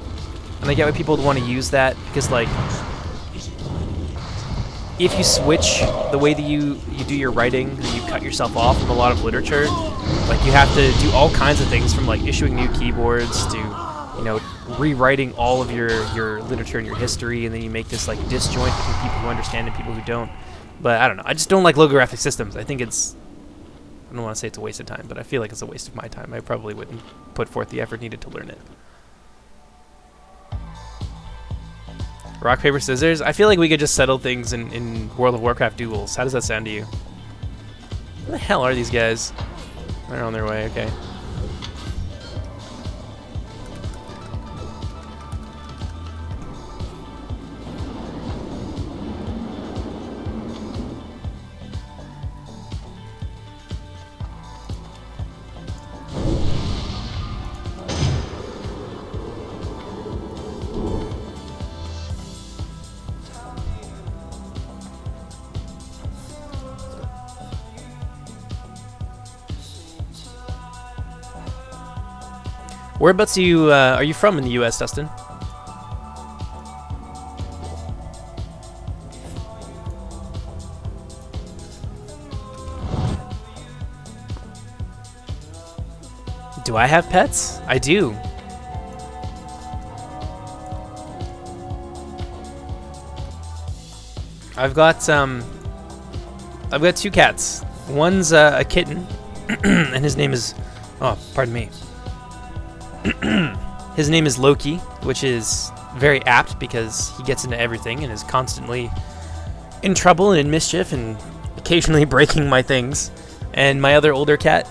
and I get why people would want to use that, because like, if you switch the way that you do your writing, then you cut yourself off from a lot of literature. Like, you have to do all kinds of things, from like issuing new keyboards to, you know, rewriting all of your literature and your history, and then you make this like disjoint between people who understand and people who don't. But I don't know, I just don't like logographic systems. I think it's, I don't want to say it's a waste of time, but I feel like it's a waste of my time. I probably wouldn't put forth the effort needed to learn it. Rock, paper, scissors? I feel like we could just settle things in World of Warcraft duels. How does that sound to you? Where the hell are these guys? They're on their way, okay. Whereabouts are you from in the U.S., Dustin? Do I have pets? I do. I've got 2 cats. One's a kitten, and his name is, oh, pardon me. His name is Loki, which is very apt because he gets into everything and is constantly in trouble and in mischief and occasionally breaking my things. And my other older cat,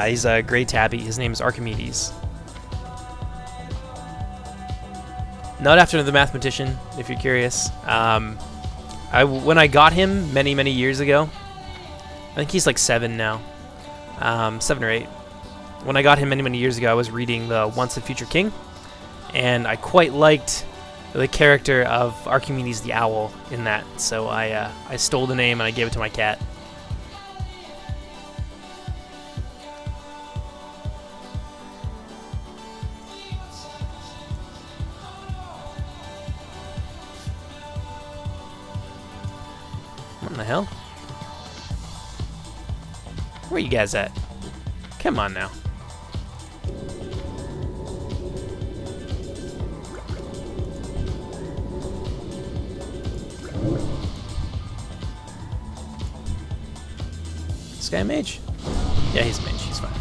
he's a gray tabby. His name is Archimedes. Not after the mathematician, if you're curious. When I got him many years ago, I think he's like 7 now, 7 or 8. When I got him many years ago, I was reading the Once and Future King, and I quite liked the character of Archimedes the Owl in that, so I stole the name and I gave it to my cat. What in the hell? Where are you guys at? Come on now. This guy a mage? Yeah, he's a mage. He's fine.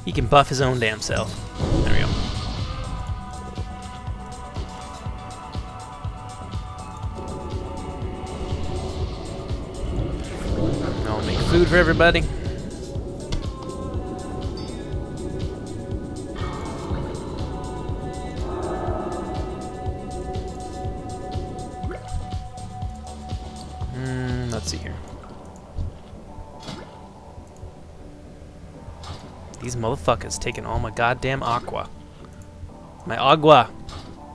He can buff his own damn self. There we go. I'll make food for everybody. Let's see here. These motherfuckers taking all my goddamn aqua. My agua.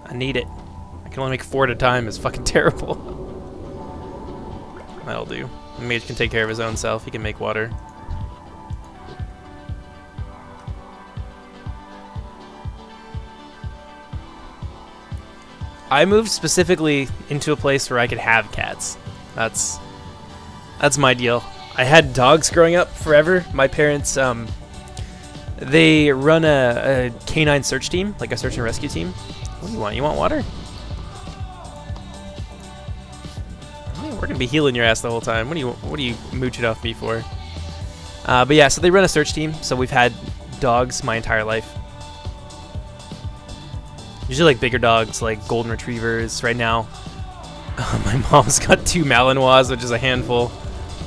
I need it. I can only make 4 at a time. It's fucking terrible. That'll do. The mage can take care of his own self. He can make water. I moved specifically into a place where I could have cats. That's my deal. I had dogs growing up forever. My parents, they run a canine search team, like a search and rescue team. What do you want? You want water? We're gonna be healing your ass the whole time. What are you mooching off me for? But yeah, so they run a search team. So we've had dogs my entire life. Usually like bigger dogs, like golden retrievers. Right now, my mom's got 2 Malinois, which is a handful.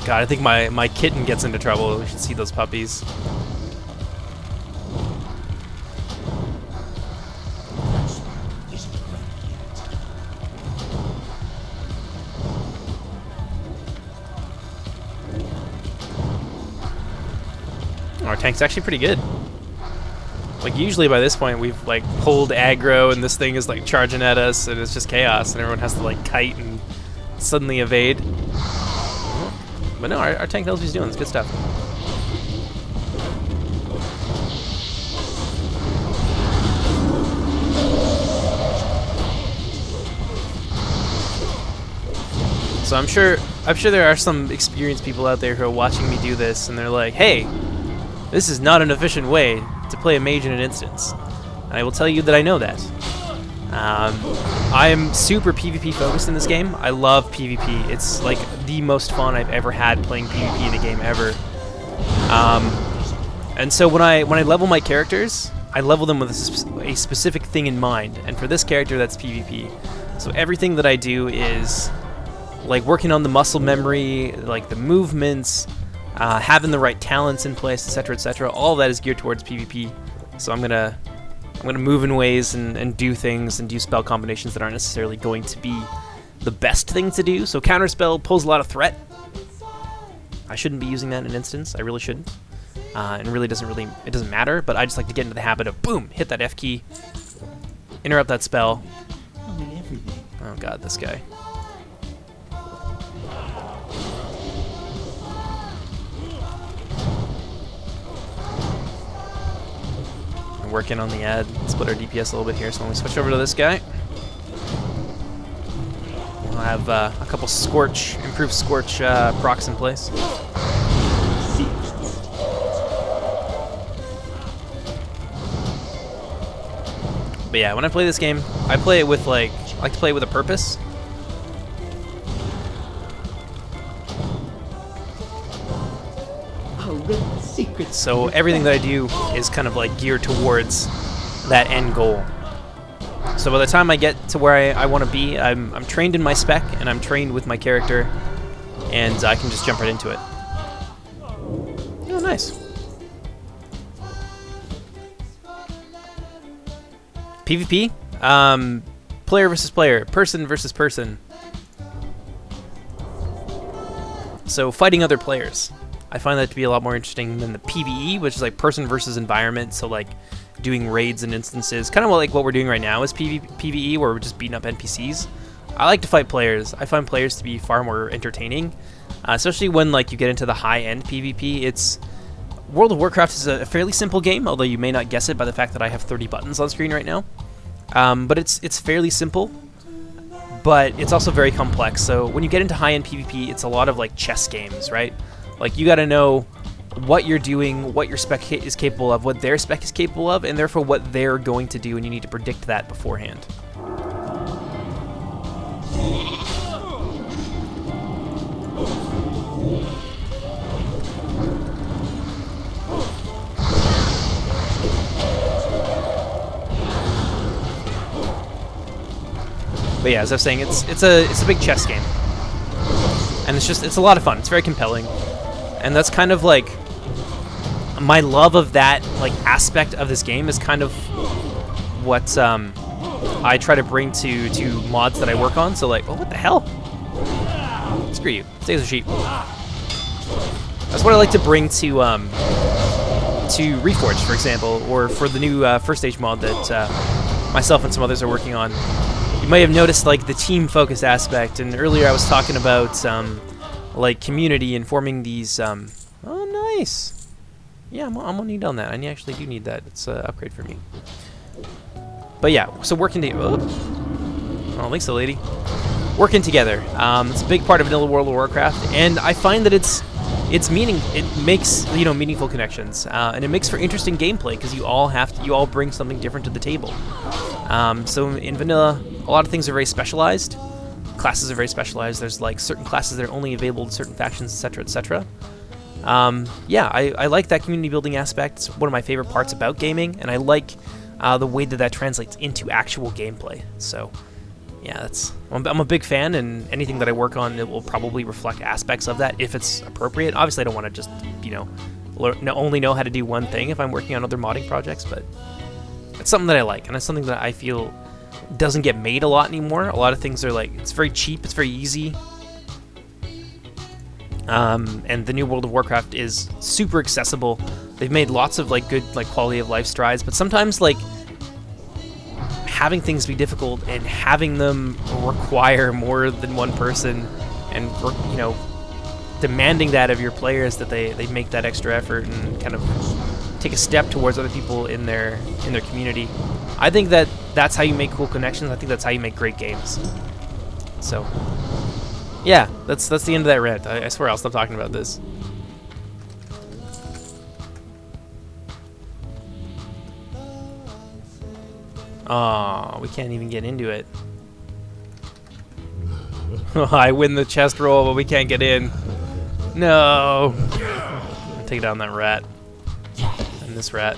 God, I think my kitten gets into trouble. We should see those puppies. Our tank's actually pretty good. Like, usually by this point we've like pulled aggro and this thing is like charging at us and it's just chaos and everyone has to like kite and suddenly evade. But no, our tank knows what he's doing. It's good stuff. So I'm sure there are some experienced people out there who are watching me do this, and they're like, "Hey, this is not an efficient way to play a mage in an instance." And I will tell you that I know that. I am super PvP focused in this game. I love PvP. It's like the most fun I've ever had playing PvP in a game ever. And so when I level my characters, I level them with a specific thing in mind. And for this character, that's PvP. So everything that I do is like working on the muscle memory, like the movements, having the right talents in place, etc., etc. All of that is geared towards PvP. So I'm gonna move in ways and do things and do spell combinations that aren't necessarily going to be the best thing to do. So counterspell pulls a lot of threat. I shouldn't be using that in an instance. I really shouldn't. And really it doesn't matter. But I just like to get into the habit of boom, hit that F key, interrupt that spell. Oh god, this guy. Working on the ad, split our DPS a little bit here, so when we switch over to this guy, we'll have a couple improved Scorch procs in place. But yeah, when I play this game, I play it with I like to play it with a purpose. So everything that I do is kind of like geared towards that end goal. So by the time I get to where I want to be, I'm trained in my spec and I'm trained with my character, and I can just jump right into it. Oh, nice. PvP, player versus player, person versus person. So fighting other players. I find that to be a lot more interesting than the PvE, which is like person versus environment, so like doing raids and instances. Kind of like what we're doing right now is PvE, where we're just beating up NPCs. I like to fight players. I find players to be far more entertaining, especially when like you get into the high-end PvP. World of Warcraft is a fairly simple game, although you may not guess it by the fact that I have 30 buttons on screen right now. But it's fairly simple, but it's also very complex. So when you get into high-end PvP, it's a lot of like chess games, right? Like, you gotta know what you're doing, what your spec is capable of, what their spec is capable of, and therefore what they're going to do, and you need to predict that beforehand. But yeah, as I was saying, it's a big chess game. And it's a lot of fun. It's very compelling. And that's kind of like my love of that like aspect of this game is kind of what I try to bring to mods that I work on. So like, oh, what the hell? Screw you. Stay as a sheep. That's what I like to bring to Reforged, for example, or for the new first stage mod that myself and some others are working on. You may have noticed like the team focused aspect, and earlier I was talking about like community and forming these. Oh, nice. Yeah, I'm gonna need on that. I actually do need that. It's an upgrade for me. But yeah, so working together. Oh, thanks, lady. Working together. It's a big part of vanilla World of Warcraft, and I find that it makes meaningful connections, and it makes for interesting gameplay because you all bring something different to the table. So in vanilla, a lot of things are very specialized. Classes are very specialized. There's like certain classes that are only available to certain factions, etc., etc. Yeah, I like that community building aspect. It's one of my favorite parts about gaming, and I like the way that translates into actual gameplay. So yeah, I'm a big fan, and anything that I work on, it will probably reflect aspects of that if it's appropriate. Obviously, I don't want to just only know how to do one thing if I'm working on other modding projects, but it's something that I like, and it's something that I feel doesn't get made a lot anymore. A lot of things are like, it's very cheap, it's very easy. And the new World of Warcraft is super accessible. They've made lots of like good like quality of life strides, but sometimes like having things be difficult and having them require more than one person, and demanding that of your players, that they make that extra effort and kind of take a step towards other people in their community. I think that's how you make cool connections. I think that's how you make great games. So Yeah, that's the end of that rant. I swear I'll stop talking about this. Oh, we can't even get into it. I win the chest roll, but we can't get in. No. I'll take down that rat. And this rat.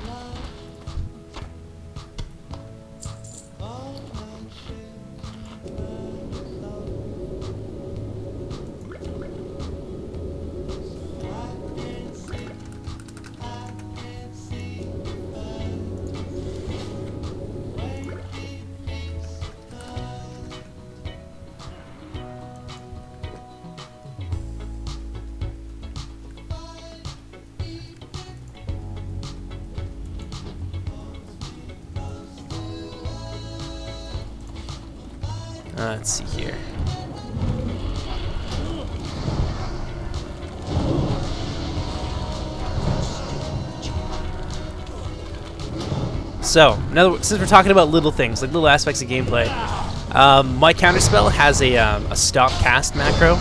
Let's see here. So, since we're talking about little things, like little aspects of gameplay, my counterspell has a stop cast macro,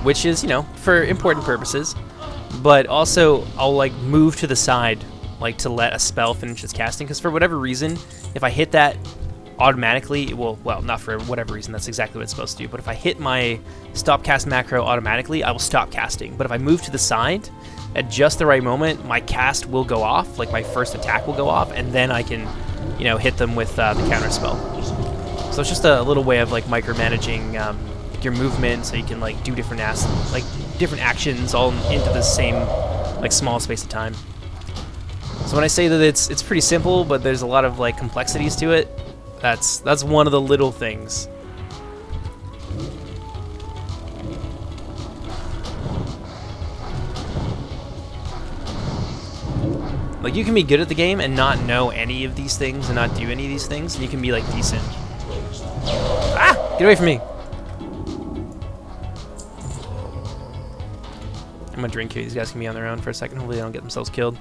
which is, you know, for important purposes, but also I'll like move to the side, like to let a spell finish its casting, because for whatever reason, if I hit that automatically, well, not for whatever reason, that's exactly what it's supposed to do, but if I hit my stop cast macro automatically, I will stop casting. But if I move to the side at just the right moment, my cast will go off, like my first attack will go off, and then I can, you know, hit them with the counter spell. So it's just a little way of like micromanaging your movement, so you can like do different actions all into the same like small space of time. So when I say that it's pretty simple, but there's a lot of like complexities to it, that's one of the little things. Like, you can be good at the game and not know any of these things and not do any of these things, and you can be like decent. Ah! Get away from me! I'm gonna drink here. These guys can be on their own for a second. Hopefully they don't get themselves killed.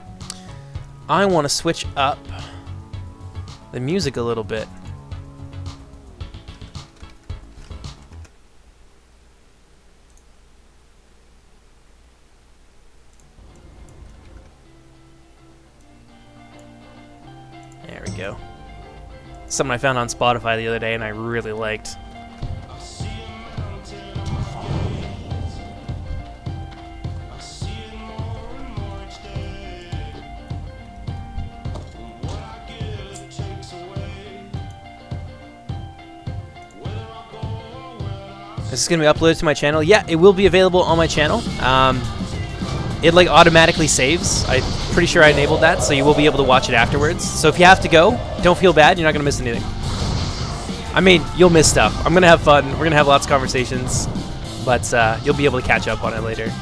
I want to switch up the music a little bit. There we go. Something I found on Spotify the other day and I really liked. This is going to be uploaded to my channel. Yeah, it will be available on my channel. It like automatically saves. I'm pretty sure I enabled that, so you will be able to watch it afterwards. So if you have to go, don't feel bad. You're not going to miss anything. I mean, you'll miss stuff. I'm going to have fun. We're going to have lots of conversations, but you'll be able to catch up on it later.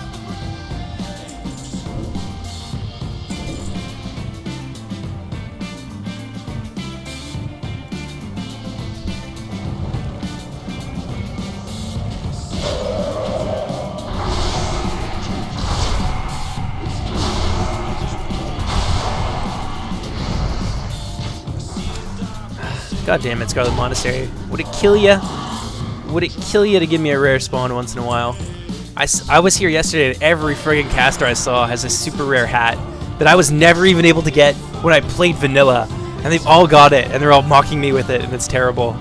God damn it, Scarlet Monastery. Would it kill ya? Would it kill ya to give me a rare spawn once in a while? I was here yesterday and every friggin' caster I saw has a super rare hat that I was never even able to get when I played vanilla. And they've all got it and they're all mocking me with it and it's terrible.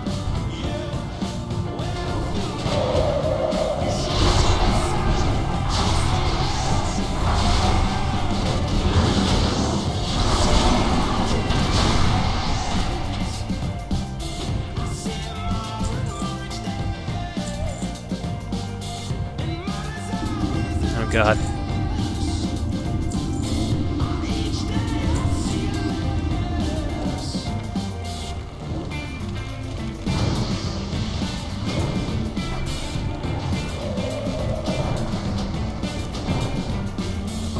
Oh God.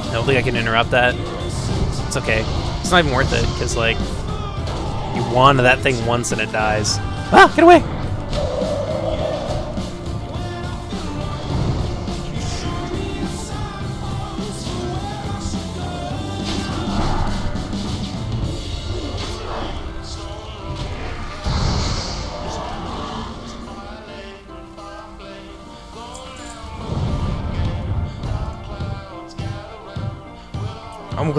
I don't think I can interrupt that. It's okay. It's not even worth it, because, like, you wand that thing once and it dies. Ah! Get away! I'm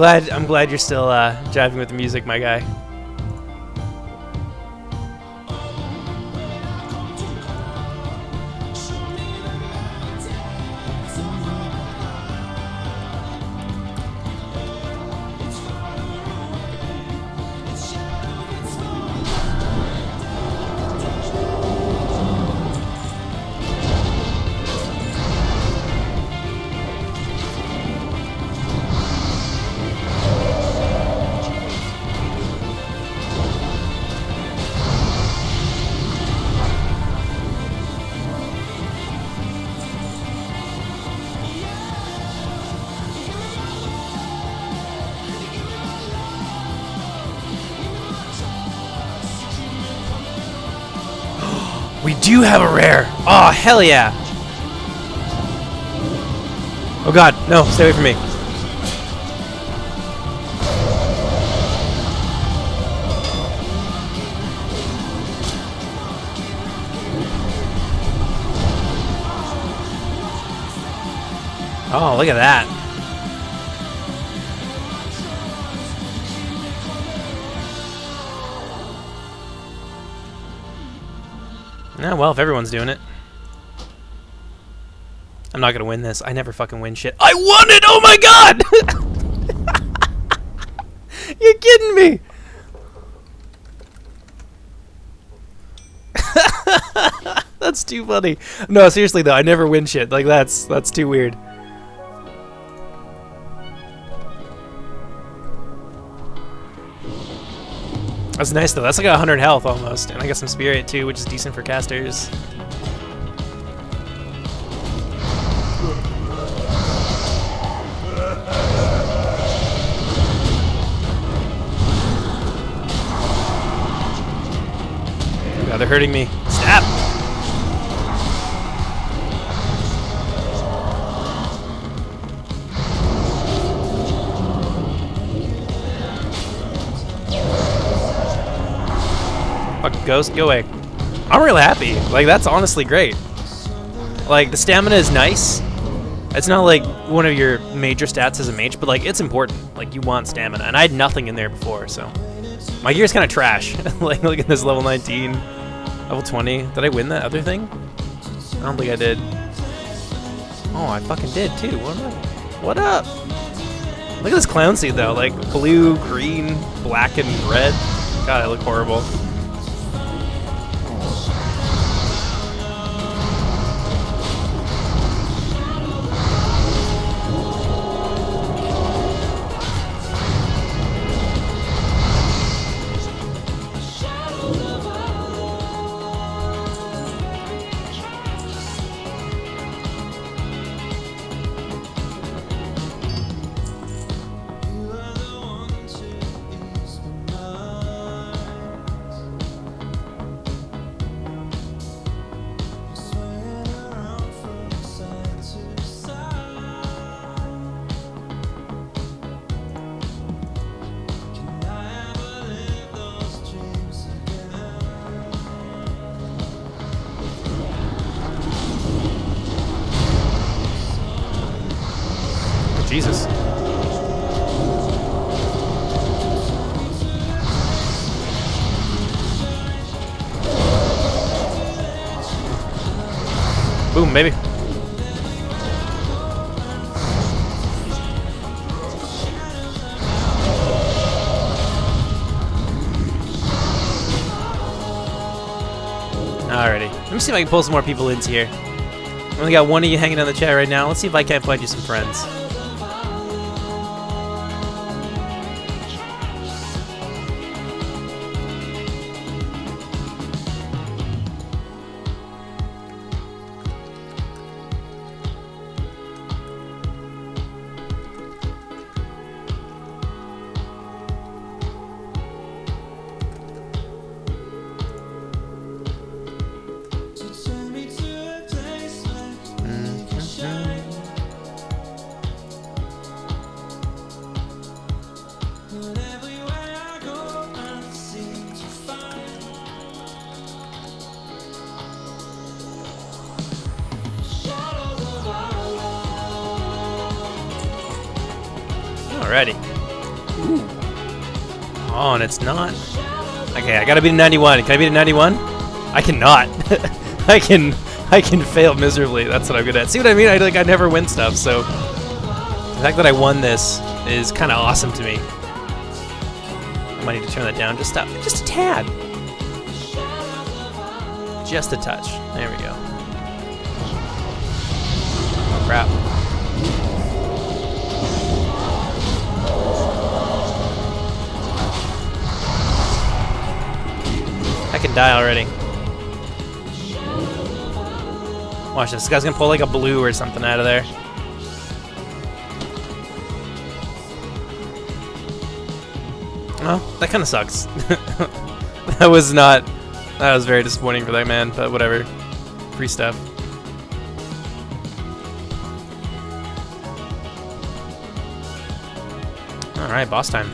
glad you're still jiving with the music, my guy. We do have a rare! Oh, hell yeah! Oh god, no, stay away from me. Oh, look at that. Yeah, well, if everyone's doing it. I'm not gonna win this. I never fucking win shit. I won it! Oh my god! You're kidding me! That's too funny. No, seriously though, I never win shit. Like that's too weird. That's nice though. That's like 100 health almost, and I got some spirit too, which is decent for casters. God, they're hurting me. Stab! Fucking ghost, go away. I'm really happy. Like, that's honestly great. Like, the stamina is nice. It's not like one of your major stats as a mage, but like, it's important. Like, you want stamina. And I had nothing in there before, so. My gear's kind of trash. Like, look at this level 19, level 20. Did I win that other thing? I don't think I did. Oh, I fucking did too. What up? Look at this clown suit though. Like, blue, green, black, and red. God, I look horrible. Jesus. Boom, baby. Alrighty. Let me see if I can pull some more people into here. I only got one of you hanging on the chat right now. Let's see if I can't find you some friends. Alrighty. Oh, and it's not. Okay, I gotta beat a 91. Can I beat a 91? I cannot. I can fail miserably. That's what I'm good at. See what I mean? I never win stuff, so the fact that I won this is kind of awesome to me. I might need to turn that down just a tad. Just a touch. There we go. Oh, crap. I can die already. Watch this. This guy's gonna pull like a blue or something out of there. Oh, that kind of sucks. That was very disappointing for that man, but whatever. Free stuff. Alright, boss time.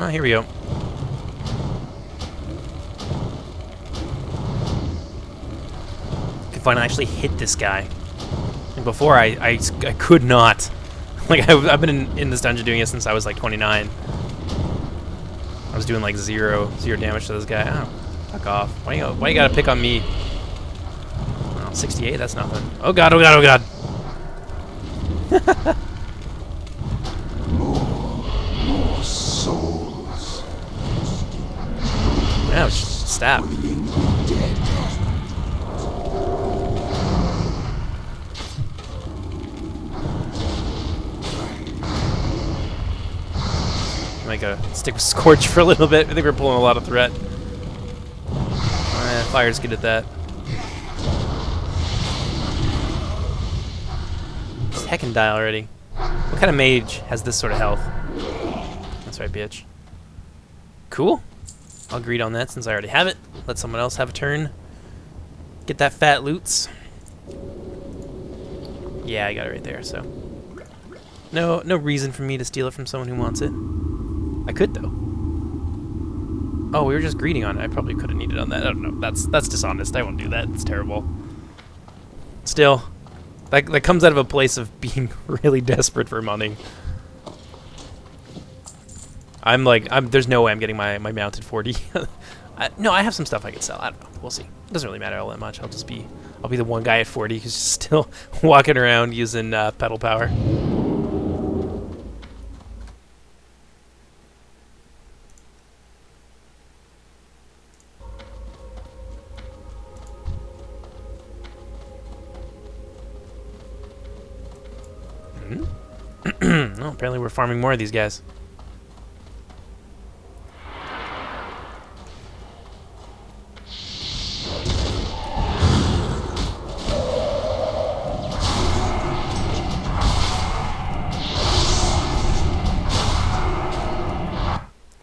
Oh, here we go. If I actually hit this guy. And before I could not. Like I've been in this dungeon doing it since I was like 29. I was doing like zero damage to this guy. Oh, fuck off. Why you gotta pick on me? Oh, 68, that's nothing. Oh god, oh god, oh god. More souls. Ouch, stab. Make a stick with Scorch for a little bit. I think we're pulling a lot of threat. Fire's good at that. Just heckin' die already. What kind of mage has this sort of health? That's right, bitch. Cool. I'll greed on that since I already have it. Let someone else have a turn. Get that fat loots. Yeah, I got it right there, so. No reason for me to steal it from someone who wants it. I could though. Oh, we were just greeting on it. I probably could have needed on that. I don't know. That's dishonest. I won't do that. It's terrible. Still, that comes out of a place of being really desperate for money. There's no way I'm getting my mounted 40. No, I have some stuff I could sell. I don't know. We'll see. It doesn't really matter all that much. I'll be the one guy at 40 who's still walking around using pedal power. Well, apparently we're farming more of these guys.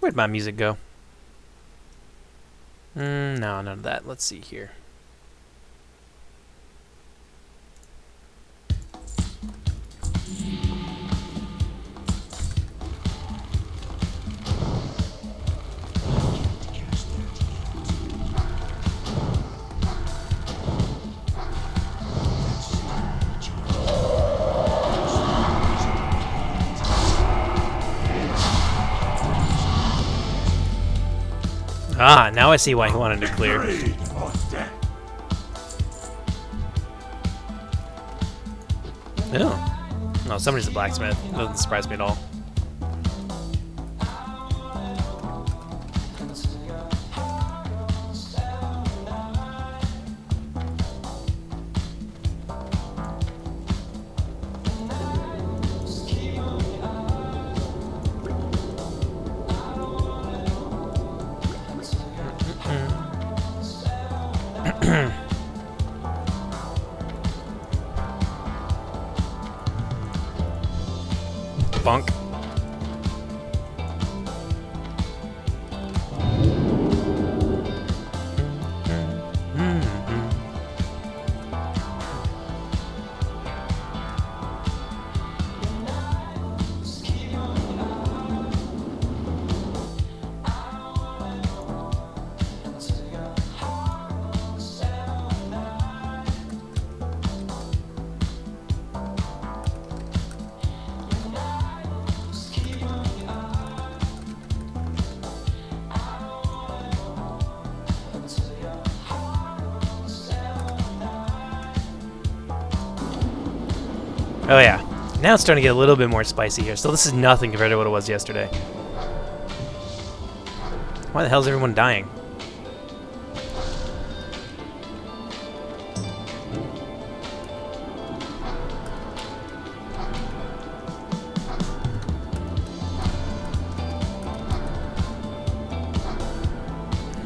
Where'd my music go? No, none of that. Let's see here. Ah, now I see why he wanted to clear. Oh. No, somebody's a blacksmith. Doesn't surprise me at all. Bunk. Oh yeah. Now it's starting to get a little bit more spicy here. Still, this is nothing compared to what it was yesterday. Why the hell is everyone dying?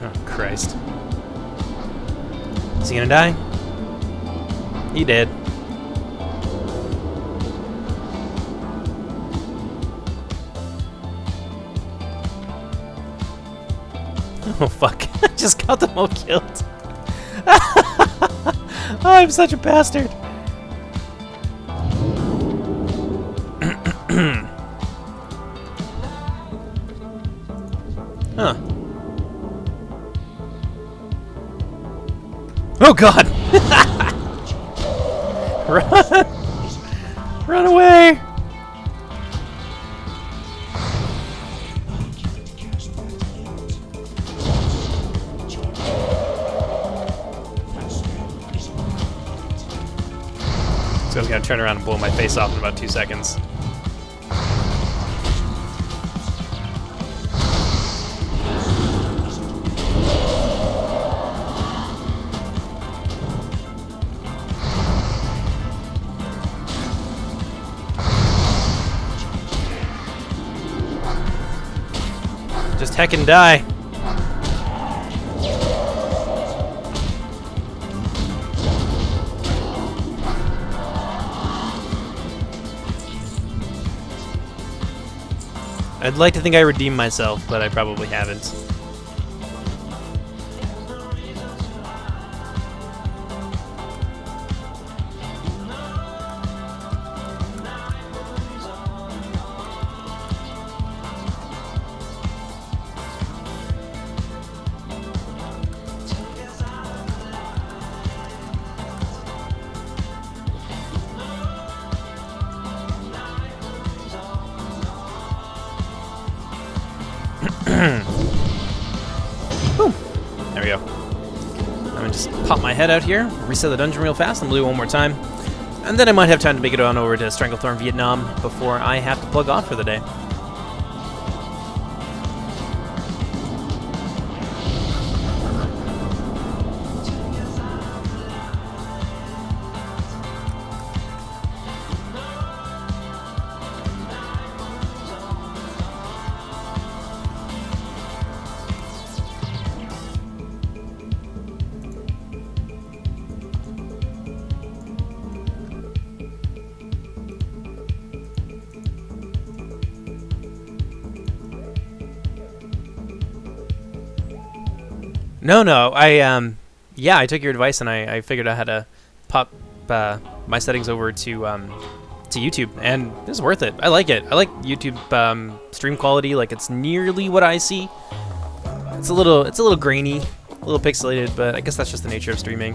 Oh, Christ. Is he gonna die? He did. Oh fuck, I just got them all killed. Oh, I'm such a bastard. Huh. Oh god! Run! Run away! So I was gonna turn around and blow my face off in about 2 seconds. Just heckin' die. I'd like to think I redeemed myself, but I probably haven't. Boom. There we go. I'm gonna just pop my head out here, reset the dungeon real fast, and blue one more time. And then I might have time to make it on over to Stranglethorn Vietnam before I have to plug off for the day. No, yeah, I took your advice and I figured out how to pop my settings over to YouTube, and it's worth it. I like it. I like YouTube stream quality. Like, it's nearly what I see. It's a little grainy, a little pixelated, but I guess that's just the nature of streaming.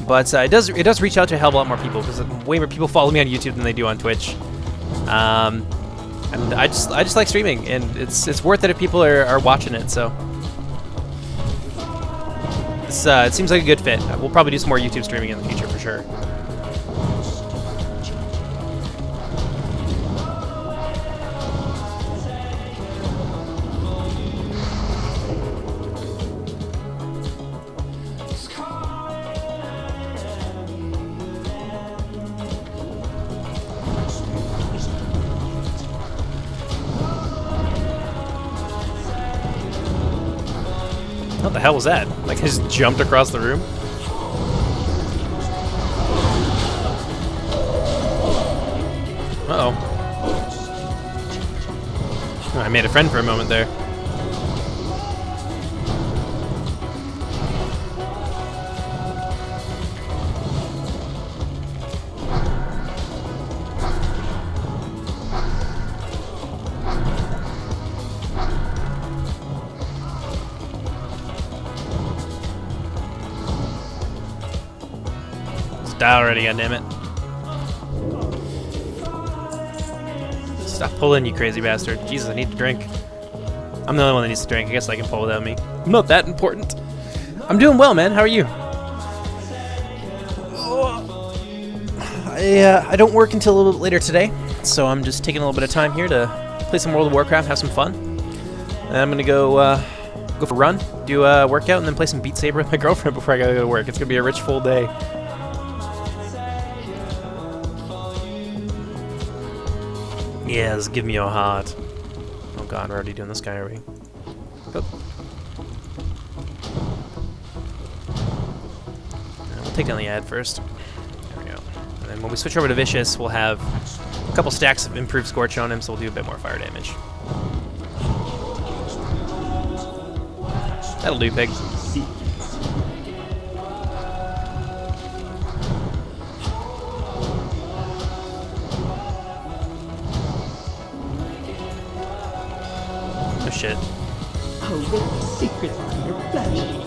But it does reach out to a hell of a lot more people, because way more people follow me on YouTube than they do on Twitch. And I just like streaming, and it's worth it if people are watching it. So it seems like a good fit. We'll probably do some more YouTube streaming in the future for sure. What the hell was that? Like, I just jumped across the room? Uh-oh. Oh, I made a friend for a moment there. Die already, goddammit. Stop pulling, you crazy bastard. Jesus, I need to drink. I'm the only one that needs to drink. I guess I can pull without me. I'm not that important. I'm doing well, man. How are you? I don't work until a little bit later today, so I'm just taking a little bit of time here to play some World of Warcraft, have some fun. And I'm gonna go for a run, do a workout, and then play some Beat Saber with my girlfriend before I gotta go to work. It's gonna be a rich, full day. Yes, give me your heart. Oh god, we're already doing this guy, are we? Oh. We'll take down the ad first. There we go. And then when we switch over to Vicious, we'll have a couple stacks of improved Scorch on him, so we'll do a bit more fire damage. That'll do, pig. Oh shit. Oh, what secrets are your pleasure?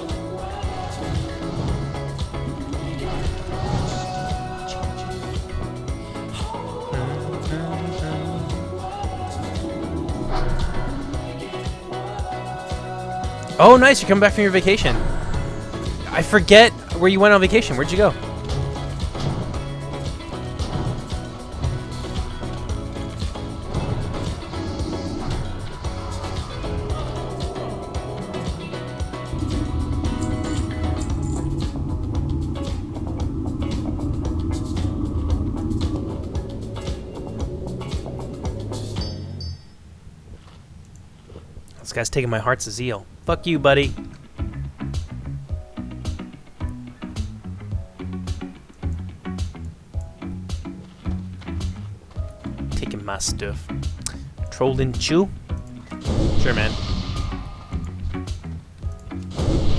Oh, nice! You're coming back from your vacation. I forget where you went on vacation. Where'd you go? This guy's taking my heart's zeal. Fuck you, buddy. Taking my stuff. Trolling chew? Sure, man.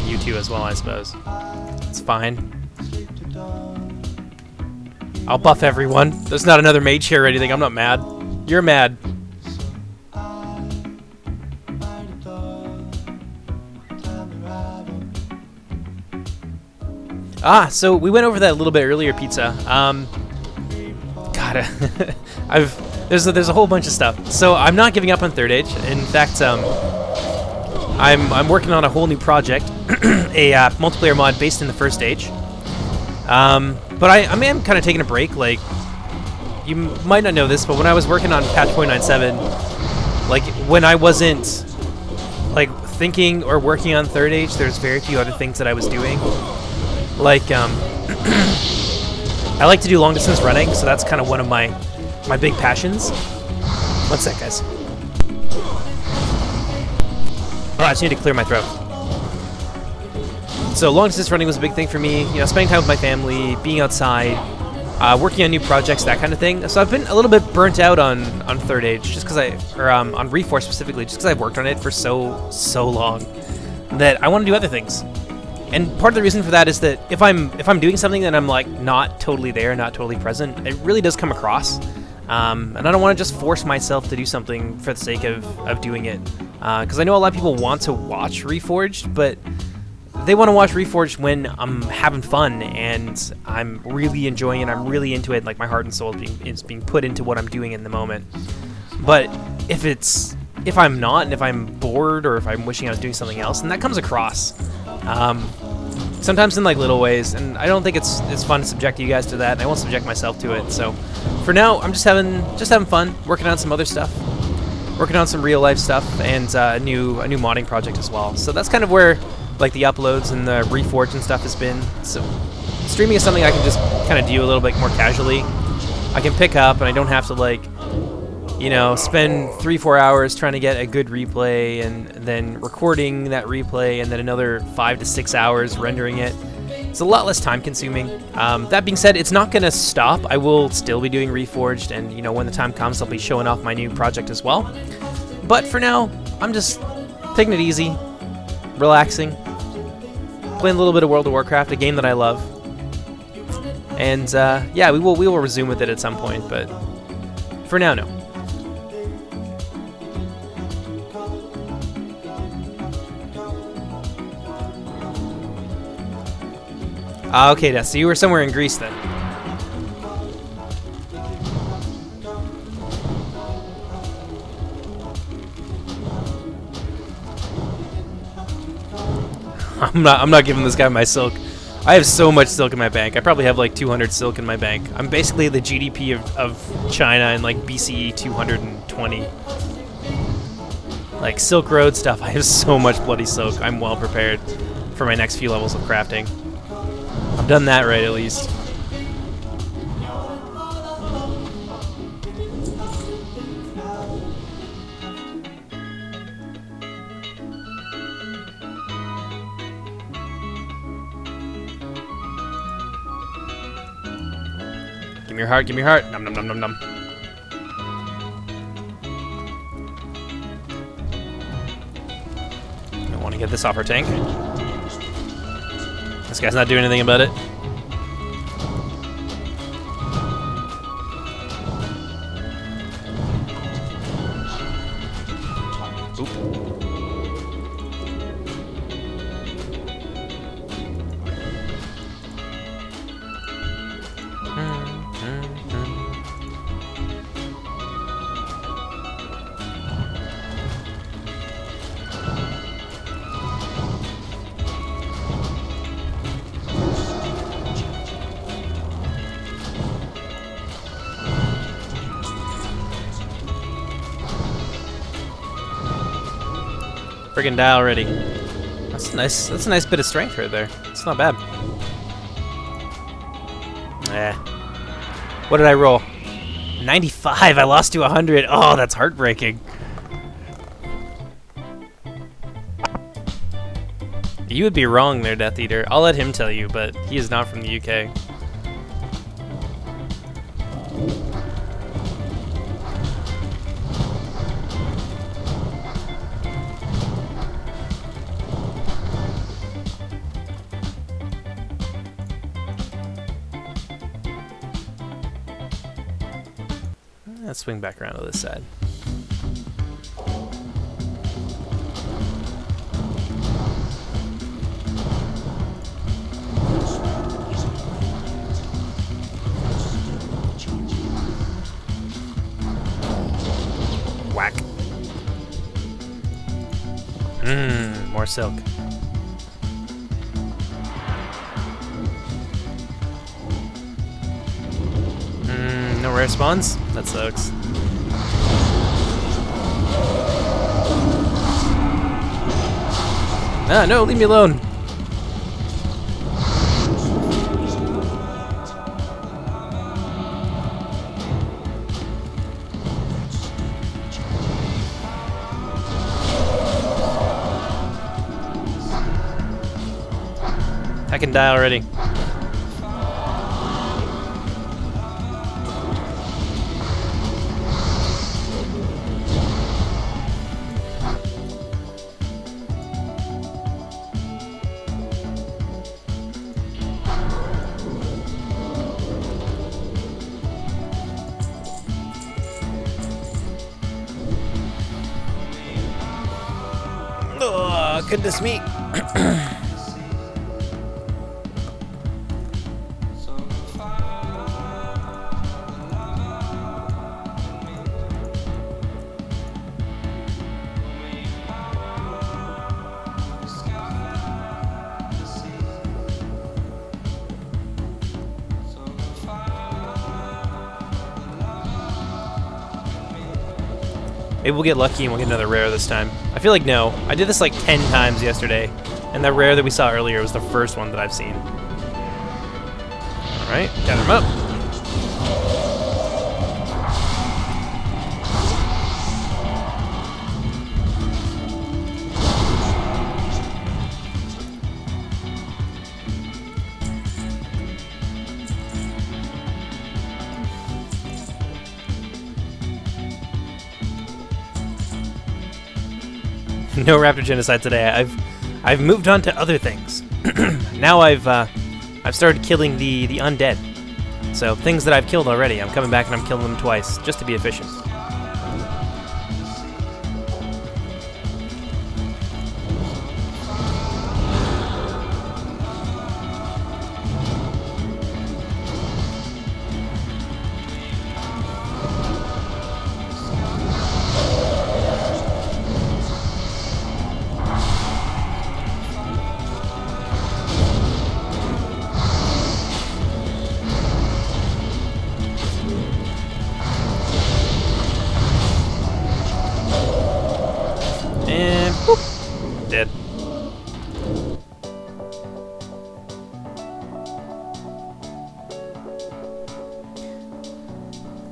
You too as well, I suppose. It's fine. I'll buff everyone. There's not another mage here or anything. I'm not mad. You're mad. So we went over that a little bit earlier, Pizza. God, there's a whole bunch of stuff. So I'm not giving up on Third Age. In fact, I'm working on a whole new project, a multiplayer mod based in the First Age. But I am kind of taking a break. Like, you might not know this, but when I was working on patch 0.97, like when I wasn't like thinking or working on Third Age, there's very few other things that I was doing. Like, I like to do long distance running, so that's kind of one of my big passions. One sec, guys. Oh, I just need to clear my throat. So long distance running was a big thing for me. You know, spending time with my family, being outside, working on new projects, that kind of thing. So I've been a little bit burnt out on Third Age, just because on Reforce specifically, just because I've worked on it for so long that I want to do other things. And part of the reason for that is that if I'm doing something that I'm like not totally there, not totally present, it really does come across. And I don't want to just force myself to do something for the sake of doing it. Because I know a lot of people want to watch Reforged, but they want to watch Reforged when I'm having fun and I'm really enjoying it, I'm really into it, like my heart and soul is being put into what I'm doing in the moment. But if I'm not, and if I'm bored, or if I'm wishing I was doing something else, then that comes across. Sometimes in like little ways, and I don't think it's fun to subject you guys to that, and I won't subject myself to it. So for now, I'm just having fun, working on some other stuff, working on some real life stuff, and a new modding project as well. So that's kind of where like the uploads and the Reforged and stuff has been. So streaming is something I can just kind of do a little bit more casually. I can pick up, and I don't have to like, you know, spend 3-4 hours trying to get a good replay and then recording that replay and then another 5 to 6 hours rendering it. It's a lot less time consuming. That being said, it's not going to stop. I will still be doing Reforged, and you know, when the time comes, I'll be showing off my new project as well. But for now, I'm just taking it easy, relaxing, playing a little bit of World of Warcraft, a game that I love. And yeah, we will resume with it at some point, but for now, no. Okay, so you were somewhere in Greece then. I'm not giving this guy my silk. I have so much silk in my bank. I probably have like 200 silk in my bank. I'm basically the GDP of China in like BCE 220. Like Silk Road stuff, I have so much bloody silk. I'm well prepared for my next few levels of crafting. I've done that right at least. Give me your heart, give me your heart. Nom nom nom nom nom. I want to get this off our tank. This guy's not doing anything about it. Friggin' die already. That's nice. That's a nice bit of strength right there. It's not bad. Eh. What did I roll? 95. I lost to 100. Oh, that's heartbreaking. You would be wrong there, Death Eater. I'll let him tell you, but he is not from the UK. Let's swing back around to this side. Whack. More silk. No rare spawns? That sucks. Ah, no, leave me alone. I can die already. Oh, goodness me. Maybe we'll get lucky and we'll get another rare this time. I feel like no. I did this like 10 times yesterday, and that rare that we saw earlier was the first one that I've seen. Alright, gather them up. No raptor genocide today. I've moved on to other things. Now I've started killing the undead. So things that I've killed already, I'm coming back and I'm killing them twice just to be efficient.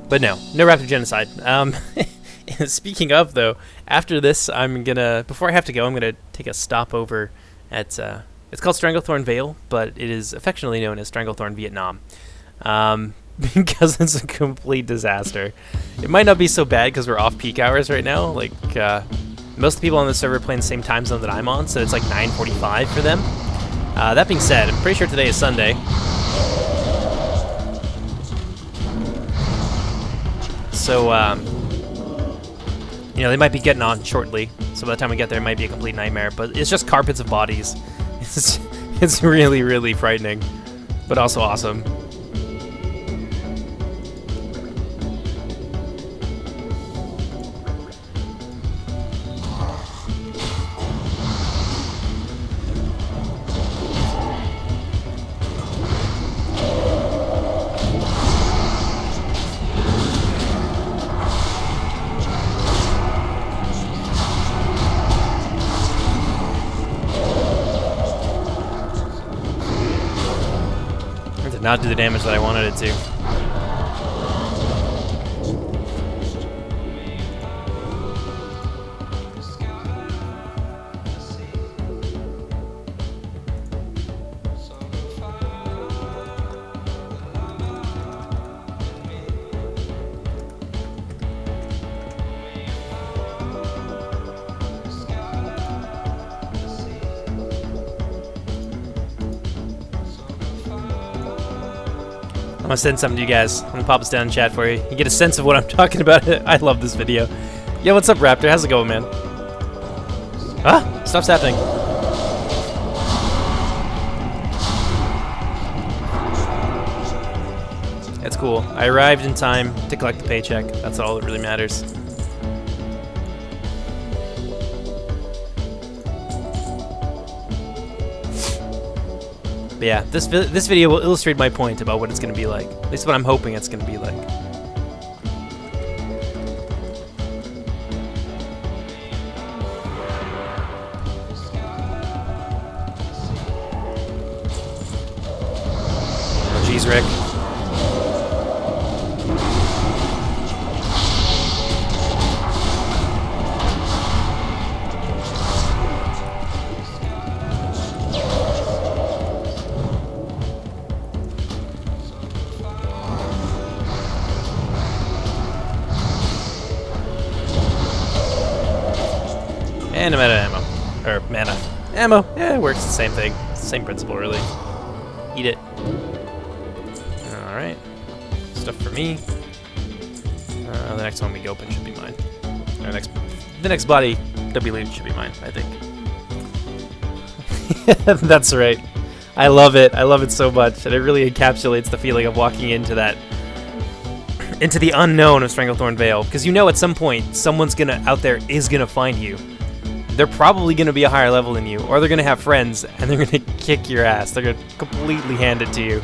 But no raptor genocide. Speaking of, though, after this, before I have to go, I'm gonna take a stop over at, it's called Stranglethorn Vale, but it is affectionately known as Stranglethorn Vietnam, because it's a complete disaster. It might not be so bad because we're off peak hours right now. Like, most of the people on the server play in the same time zone that I'm on, so it's like 9:45 for them. That being said, I'm pretty sure today is Sunday. So, you know, they might be getting on shortly, so by the time we get there, it might be a complete nightmare. But it's just carpets of bodies. It's really, really frightening, but also awesome. Did not do the damage that I wanted it to. I'm gonna send something to you guys. I'm gonna pop this down in chat for you. You get a sense of what I'm talking about. I love this video. Yo, what's up, Raptor? How's it going, man? Ah, stuff's happening. It's cool. I arrived in time to collect the paycheck. That's all that really matters. But yeah, this video will illustrate my point about what it's going to be like. At least what I'm hoping it's going to be like. Oh, jeez, Rick. And I'm out of ammo. Or mana. Ammo. Yeah, it works the same thing. Same principle, really. Eat it. Alright. Stuff for me. The next one we open should be mine. Or the next body that we loot should be mine, I think. That's right. I love it. I love it so much. And it really encapsulates the feeling of walking into that... into the unknown of Stranglethorn Vale. Because you know at some point, someone's out there is gonna find you. They're probably going to be a higher level than you, or they're going to have friends, and they're going to kick your ass. They're going to completely hand it to you.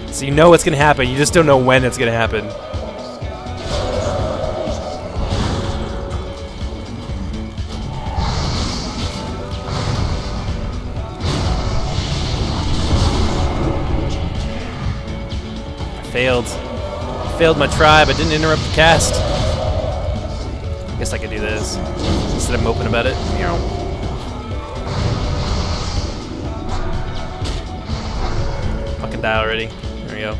So you know what's going to happen, you just don't know when it's going to happen. I failed. I failed my tribe. I didn't interrupt the cast. Guess I could do this instead of moping about it. Fucking die already. There we go.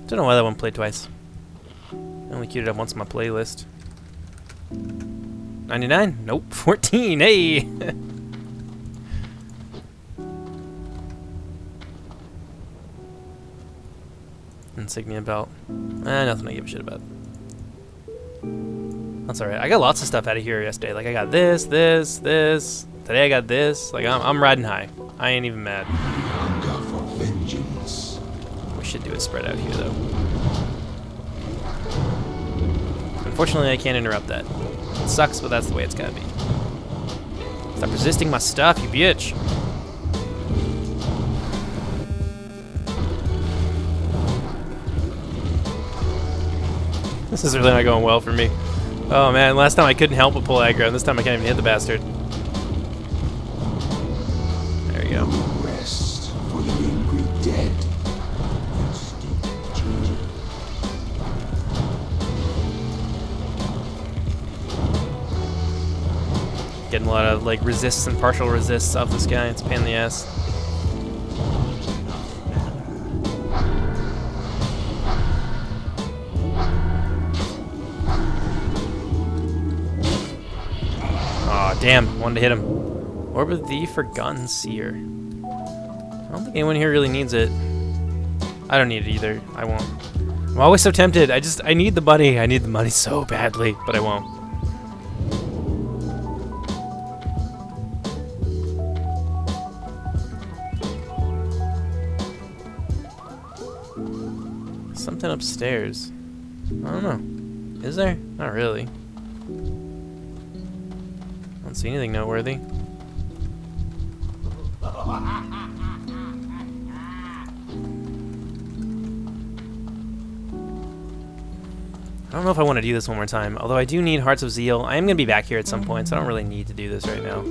Don't know why that one played twice. I only queued it up once on my playlist. 99? Nope. 14. Hey! Insignia belt. Nothing I give a shit about. That's alright. I got lots of stuff out of here yesterday. Like, I got this. Today I got this. Like, I'm riding high. I ain't even mad. Hunger for vengeance. We should do it spread out here, though. Unfortunately, I can't interrupt that. It sucks, but that's the way it's gotta be. Stop resisting my stuff, you bitch. This is really not going well for me. Oh man, last time I couldn't help but pull aggro, and this time I can't even hit the bastard. There we go. Rest for the angry dead. Getting a lot of like resists and partial resists off this guy. It's a pain in the ass. Aw, damn. Wanted to hit him. Orb of the Forgotten Seer. I don't think anyone here really needs it. I don't need it either. I won't. I'm always so tempted. I need the money. I need the money so badly, but I won't. Something upstairs. I don't know. Is there? Not really. I don't see anything noteworthy. I don't know if I want to do this one more time, although I do need Hearts of Zeal. I am going to be back here at some point, so I don't really need to do this right now.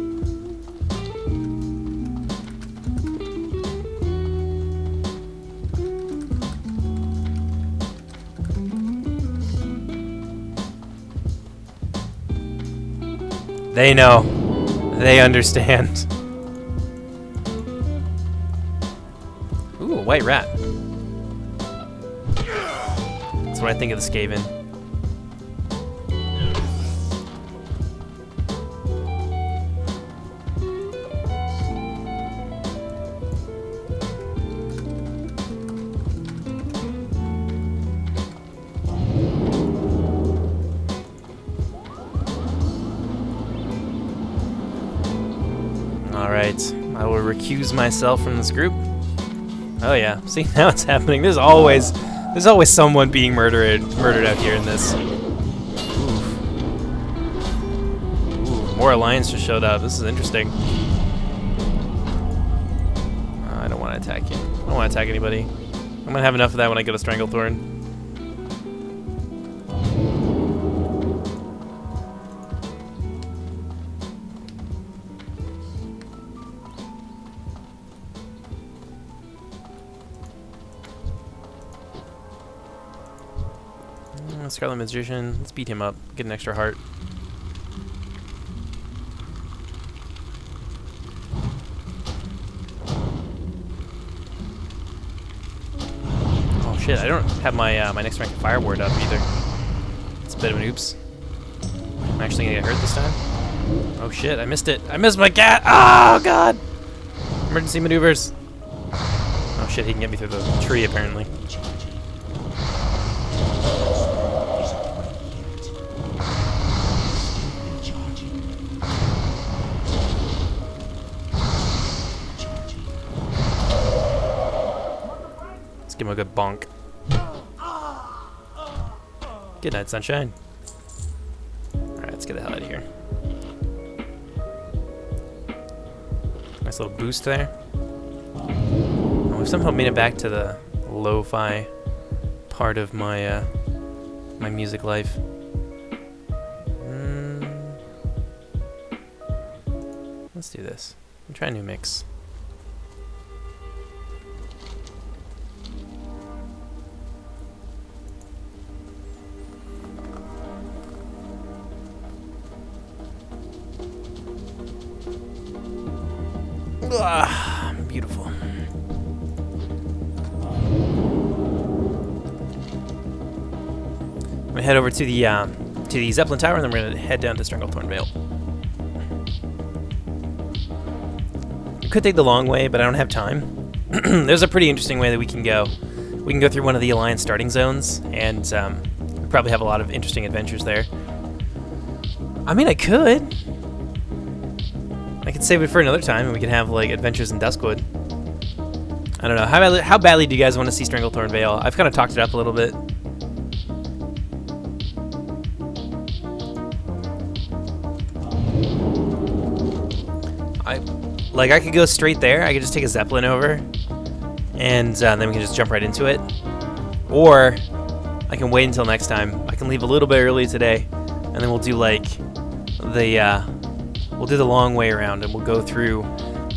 They know. They understand. Ooh, a white rat. That's what I think of the Skaven. Alright, I will recuse myself from this group. Oh yeah, see, now it's happening. There's always someone being murdered out here in this. Ooh, more Alliance just showed up. This is interesting. I don't want to attack you. I don't want to attack anybody. I'm gonna have enough of that when I go to Stranglethorn. Scarlet Magician, let's beat him up, get an extra heart. Oh shit, I don't have my my next rank of Fire Ward up either. It's a bit of an oops. I'm actually gonna get hurt this time. Oh shit, I missed it. I missed my cat! Oh god! Emergency maneuvers. Oh shit, he can get me through the tree apparently. Give him a good bonk. Good night, sunshine. Alright, let's get the hell out of here. Nice little boost there. Oh, we've somehow made it back to the lo-fi part of my my music life. Let's do this. I'll try a new mix. Ah, beautiful. I'm gonna head over to the Zeppelin Tower, and then we're gonna head down to Stranglethorn Vale. We could take the long way, but I don't have time. There's a pretty interesting way that we can go. We can go through one of the Alliance starting zones, and we probably have a lot of interesting adventures there. I mean, I could. I could save it for another time, and we can have like adventures in Duskwood. I don't know. How badly do you guys want to see Stranglethorn Vale? I've kind of talked it up a little bit. I could go straight there. I could just take a Zeppelin over, and then we can just jump right into it. Or I can wait until next time. I can leave a little bit early today, and then we'll do like we'll do the long way around, and we'll go through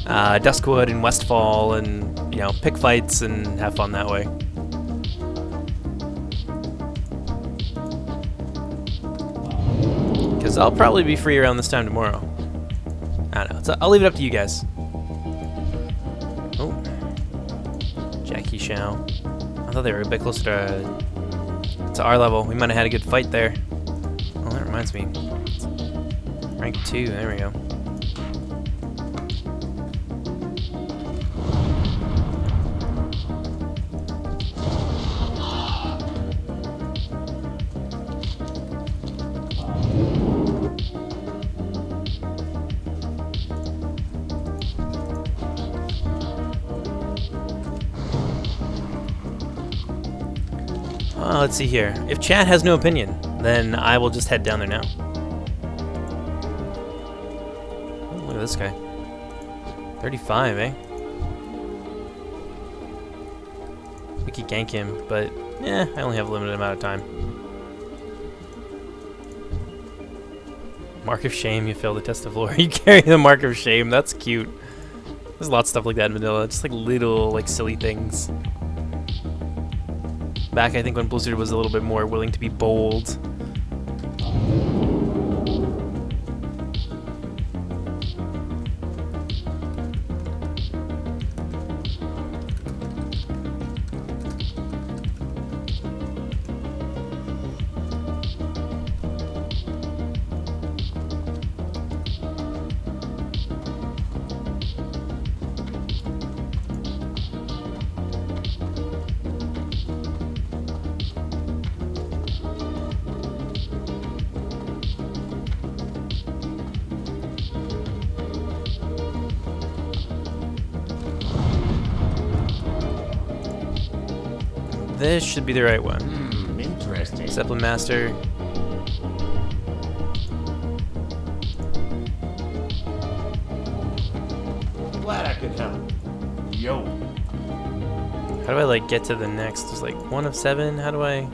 Duskwood and Westfall, and pick fights and have fun that way. Because I'll probably be free around this time tomorrow. I don't know. So I'll leave it up to you guys. Oh, Jackie Shao. I thought they were a bit closer to our level. We might have had a good fight there. Oh, that reminds me. Rank 2. There we go. Let's see here. If chat has no opinion, then I will just head down there now. Oh, look at this guy. 35, eh? We could gank him, but I only have a limited amount of time. Mark of Shame, you failed the test of lore. You carry the Mark of Shame, that's cute. There's a lot of stuff like that in vanilla, just like little silly things. Back, I think, when Blizzard was a little bit more willing to be bold. This should be the right one. Interesting. Zeppelin Master. Glad I could help. Yo. How do I get to the next? There's 1 of 7. How do I?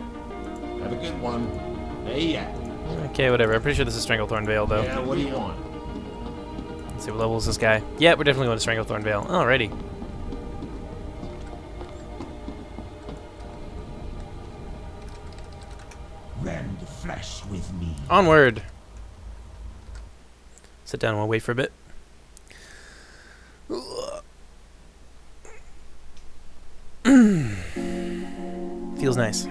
Have a good one. Hey, yeah. Okay, whatever. I'm pretty sure this is Stranglethorn Vale, though. Yeah, what do you want? Let's see what level is this guy. Yeah, we're definitely going to Stranglethorn Vale. Alrighty. Rend the flesh with me. Onward. Sit down and we'll wait for a bit. Feels nice.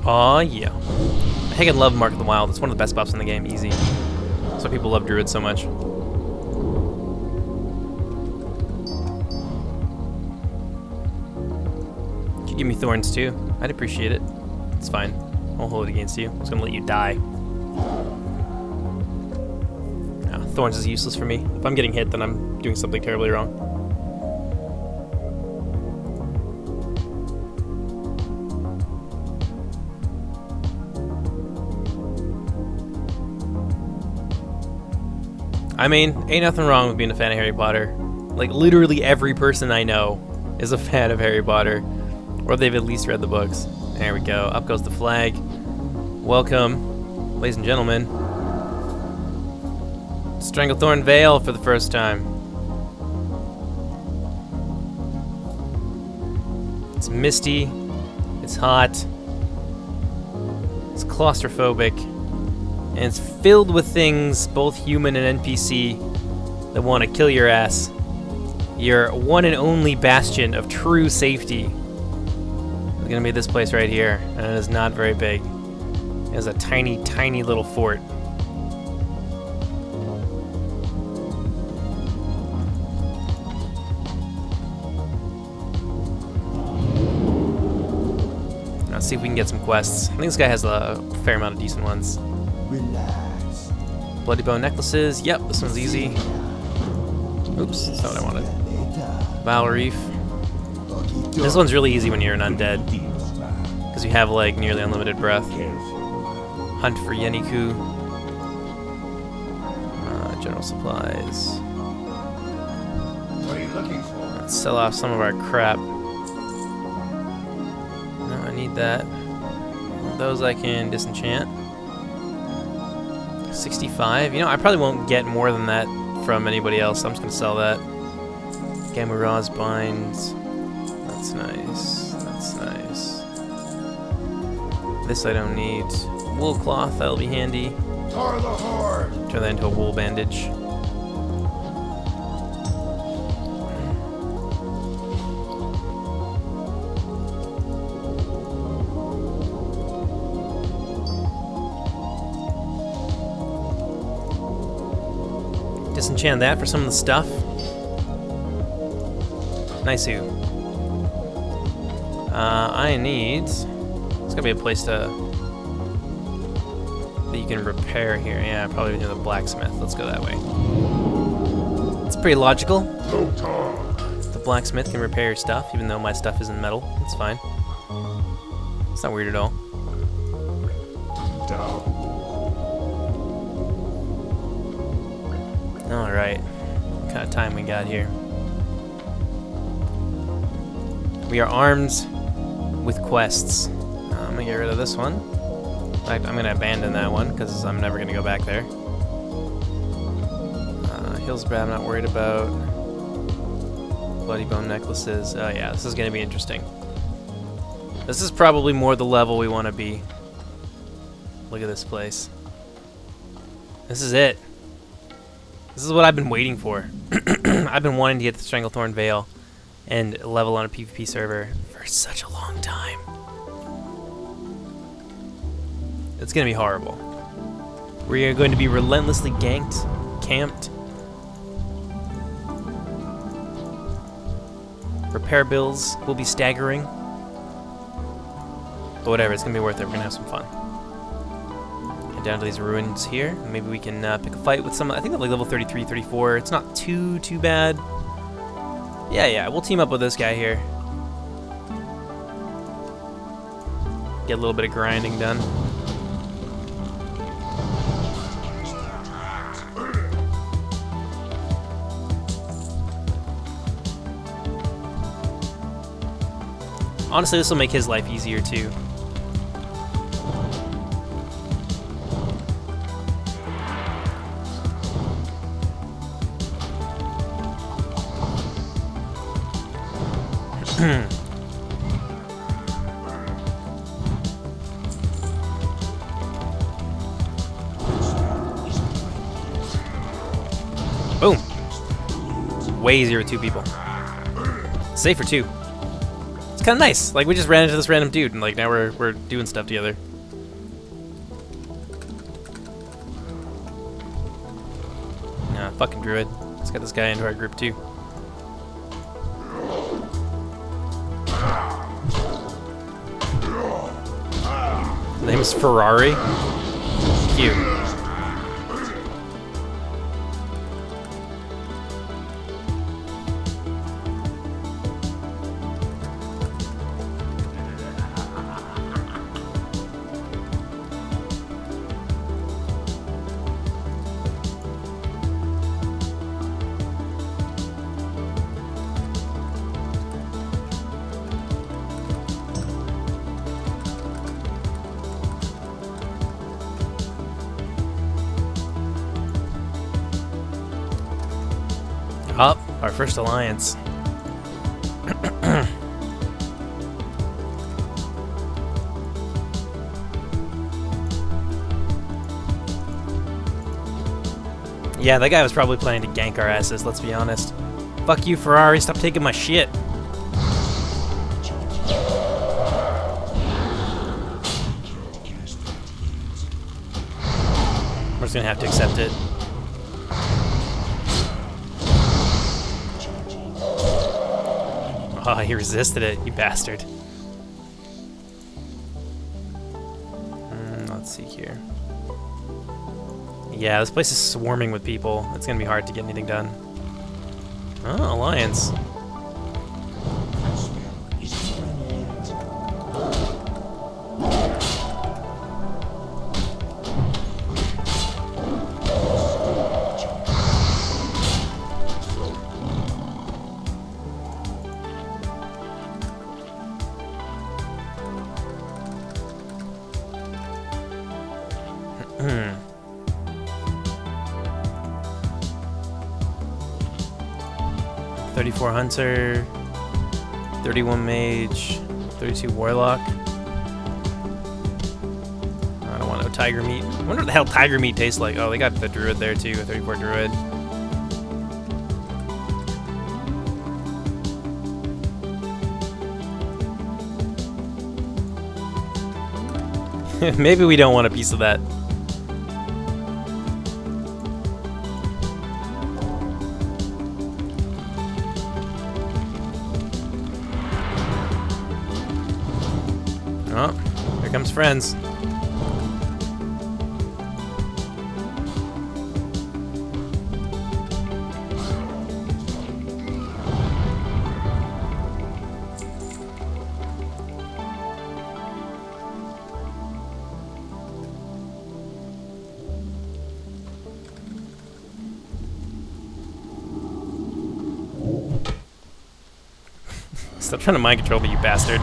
Aw, yeah. I think I love Mark of the Wild. It's one of the best buffs in the game. Easy. That's why people love Druid so much. You could give me Thorns too. I'd appreciate it. It's fine. I'll hold it against you. I'm just gonna let you die. No, Thorns is useless for me. If I'm getting hit, then I'm doing something terribly wrong. I mean, ain't nothing wrong with being a fan of Harry Potter. Literally every person I know is a fan of Harry Potter. Or they've at least read the books. There we go. Up goes the flag. Welcome, ladies and gentlemen. Stranglethorn Vale for the first time. It's misty. It's hot. It's claustrophobic. And it's filled with things, both human and NPC, that want to kill your ass. Your one and only bastion of true safety is going to be this place right here. And it is not very big. It is a tiny, tiny little fort. Let's see if we can get some quests. I think this guy has a fair amount of decent ones. Relax. Bloody bone necklaces. Yep, this one's easy. Oops, that's not what I wanted. Val Reef. This one's really easy when you're an undead, because you have like nearly unlimited breath. Hunt for Yeniku. General supplies. What are you looking for? Let's sell off some of our crap. No, I need that. Those I can disenchant. 65. You know, I probably won't get more than that from anybody else. So I'm just gonna sell that. Gamura's binds. That's nice. That's nice. This I don't need. Wool cloth, that'll be handy. Tar the horde. Turn that into a wool bandage. Disenchant that for some of the stuff. Nice-oo. I need... There's gotta be a place to... that you can repair here. Yeah, probably near the blacksmith. Let's go that way. It's pretty logical. The blacksmith can repair your stuff, even though my stuff isn't metal. It's fine. It's not weird at all. Alright. What kind of time we got here? We are armed with quests. I'm gonna get rid of this one. In fact, I'm gonna abandon that one because I'm never gonna go back there. Hillsborough, I'm not worried about. Bloody bone necklaces. Oh yeah, this is gonna be interesting. This is probably more the level we want to be. Look at this place. This is it. This is what I've been waiting for. I've been wanting to get the Stranglethorn Veil and level on a PvP server for such a long time. It's gonna be horrible. We are going to be relentlessly ganked, camped. Repair bills will be staggering. But whatever, it's gonna be worth it. We're gonna have some fun. Get down to these ruins here. Maybe we can pick a fight with some. I think they're like level 33, 34. It's not too bad. Yeah, we'll team up with this guy here. Get a little bit of grinding done. Honestly, this will make his life easier too. Boom. Way easier with two people. Safe for two. It's kind of nice. Like, we just ran into this random dude, and like now we're doing stuff together. Nah, fucking druid. Let's get this guy into our group too. His name is Ferrari. Cute. Up, our first alliance. Yeah, that guy was probably planning to gank our asses, let's be honest. Fuck you, Ferrari, stop taking my shit. We're just gonna have to accept it. Oh, he resisted it, you bastard. Let's see here. Yeah, this place is swarming with people. It's gonna be hard to get anything done. Oh, Alliance. Hmm. 34 Hunter, 31 Mage, 32 Warlock. I don't want no tiger meat. I wonder what the hell tiger meat tastes like. Oh, they got the Druid there too, a 34 Druid. Maybe we don't want a piece of that. Oh, here comes friends. Stop trying to mind control me, you bastard.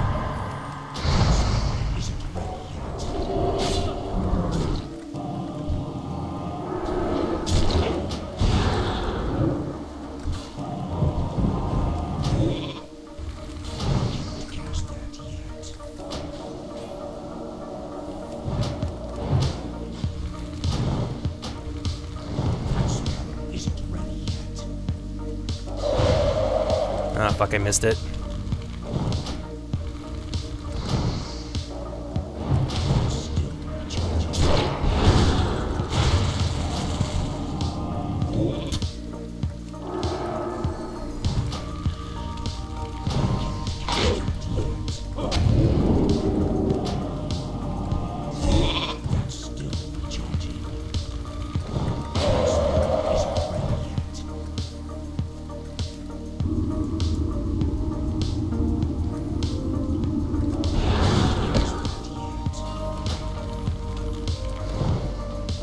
Ah, fuck, I missed it.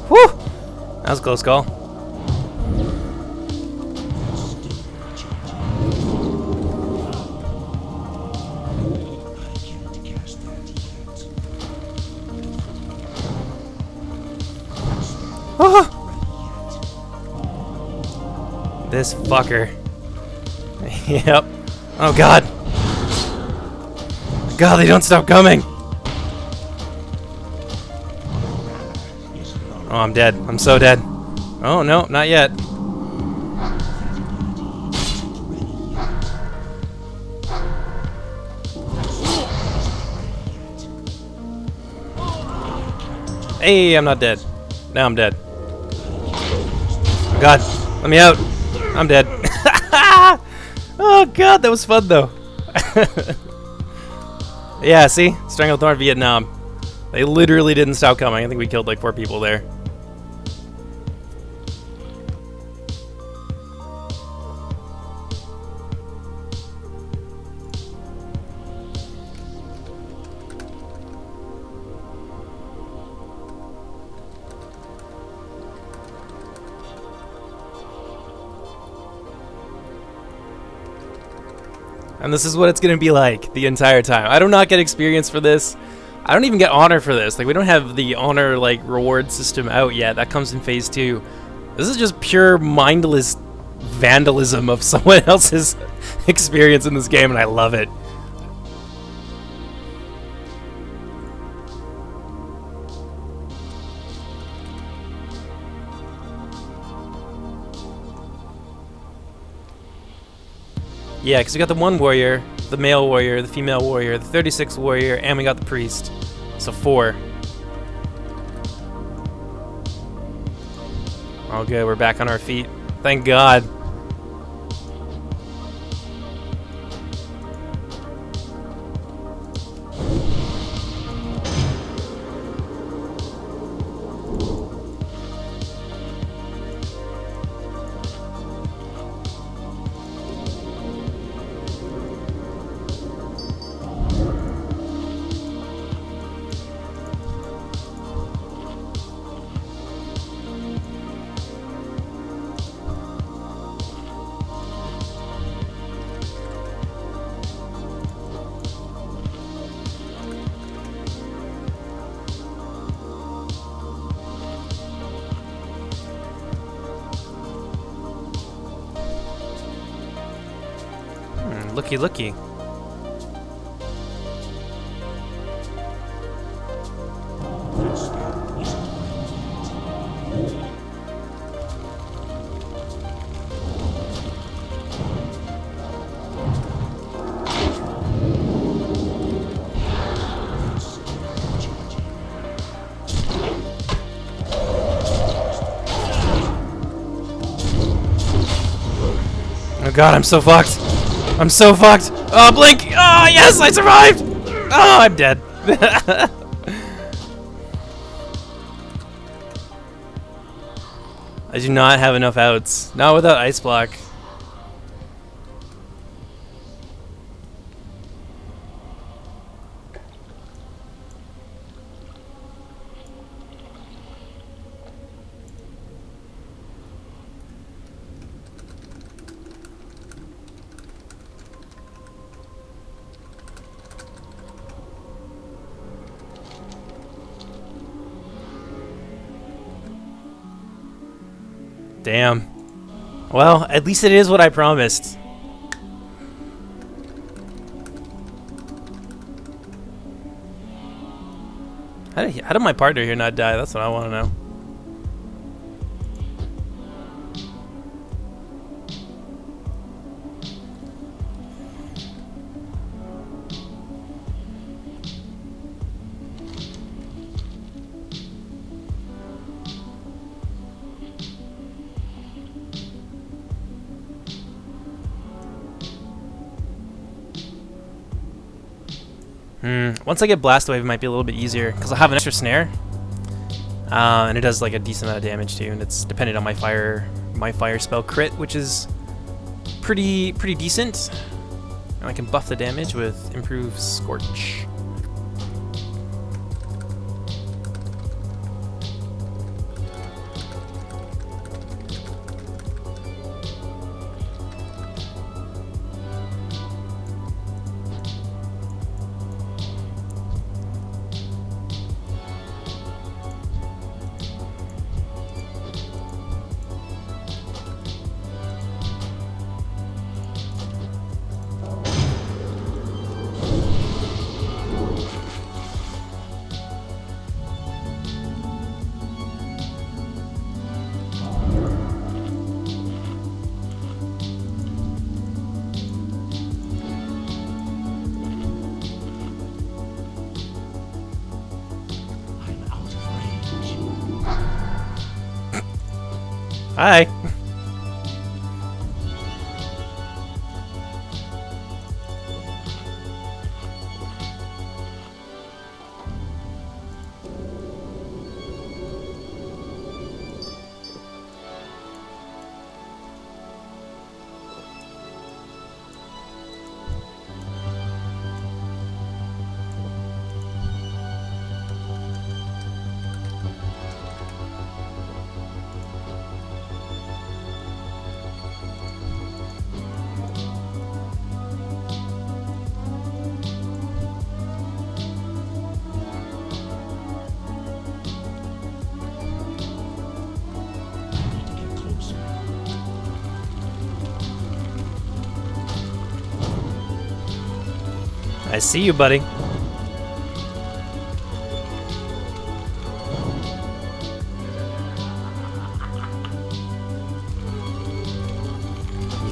Whew! That was a close call. Ah! This fucker. Yep. Oh god. God, they don't stop coming. Oh, I'm dead. I'm so dead. Oh, no, not yet. Hey, I'm not dead. Now I'm dead. Oh, God, let me out. I'm dead. Oh, God, that was fun, though. Yeah, see? Stranglethorn Vietnam. They literally didn't stop coming. I think we killed like 4 people there. And this is what it's going to be like the entire time. I do not get experience for this. I don't even get honor for this. Like, we don't have the honor, like, reward system out yet. That comes in phase 2. This is just pure mindless vandalism of someone else's experience in this game, and I love it. Yeah, because we got the 1 warrior, the male warrior, the female warrior, the 36 warrior, and we got the priest. So 4. Oh good, we're back on our feet. Thank God. Looky, looky. Oh god, I'm so fucked. I'm so fucked. Oh, blink. Oh, yes, I survived. Oh, I'm dead. I do not have enough outs. Not without ice block. Damn. Well, at least it is what I promised. How did my partner here not die? That's what I want to know. Once I get Blast Wave, it might be a little bit easier because I have an extra snare, and it does like a decent amount of damage too, and it's dependent on my fire spell crit, which is pretty decent. And I can buff the damage with improved Scorch. Hi. I see you, buddy. You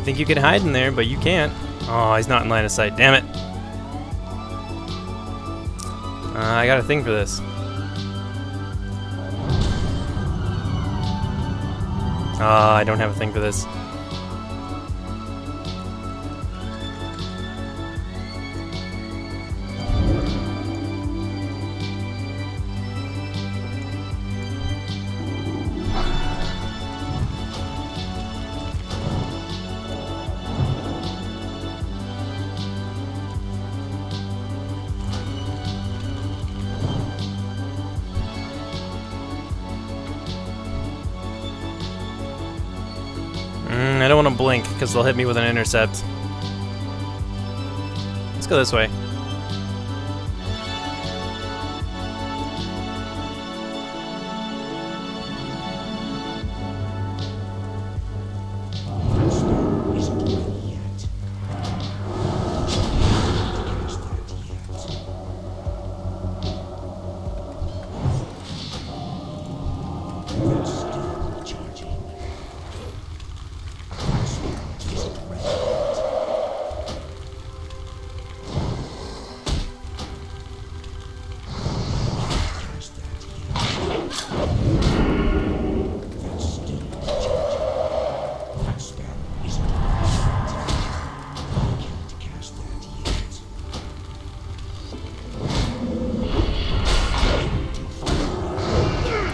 think you can hide in there, but you can't. Oh, he's not in line of sight. Damn it. I got a thing for this. I don't have a thing for this. I don't want to blink because they'll hit me with an intercept. Let's go this way.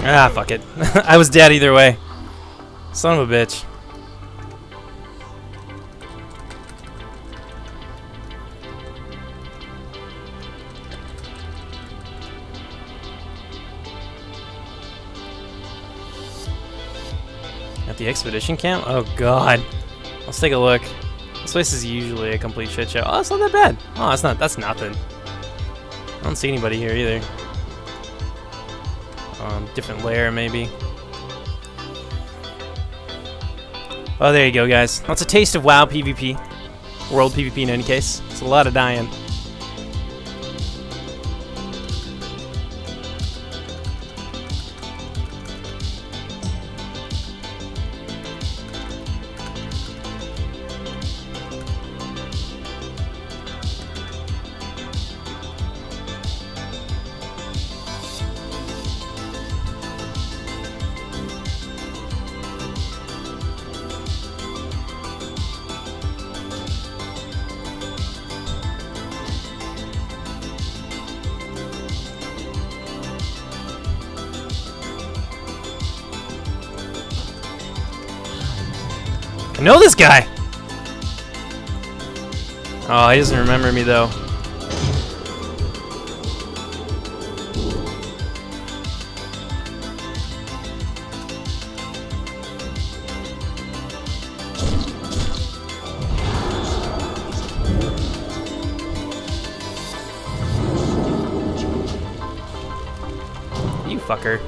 Ah, fuck it. I was dead either way. Son of a bitch. At the expedition camp? Oh god. Let's take a look. This place is usually a complete shit show. Oh, it's not that bad. Oh, that's nothing. I don't see anybody here either. Different layer, maybe. Oh, there you go, guys. That's a taste of WoW PvP. World PvP in any case. It's a lot of dying. I know this guy! Oh, he doesn't remember me though. You fucker.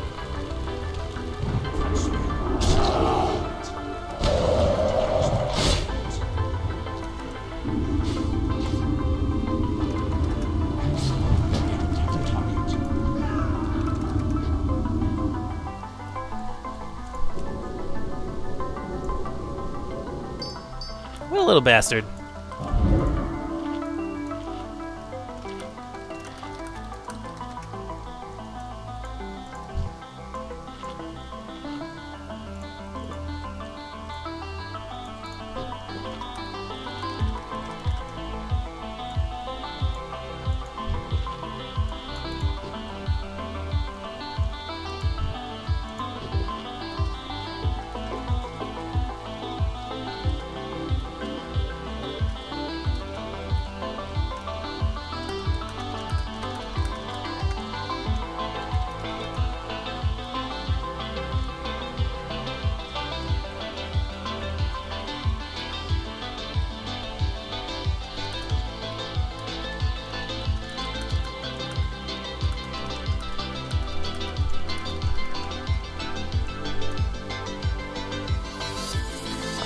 What a little bastard.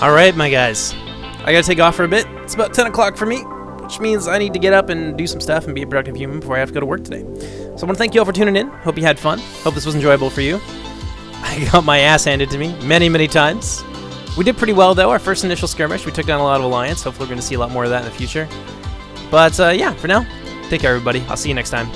Alright, my guys. I gotta take off for a bit. It's about 10 o'clock for me, which means I need to get up and do some stuff and be a productive human before I have to go to work today. So I want to thank you all for tuning in. Hope you had fun. Hope this was enjoyable for you. I got my ass handed to me many, many times. We did pretty well, though. Our first initial skirmish, we took down a lot of Alliance. Hopefully we're going to see a lot more of that in the future. But, yeah, for now, take care, everybody. I'll see you next time.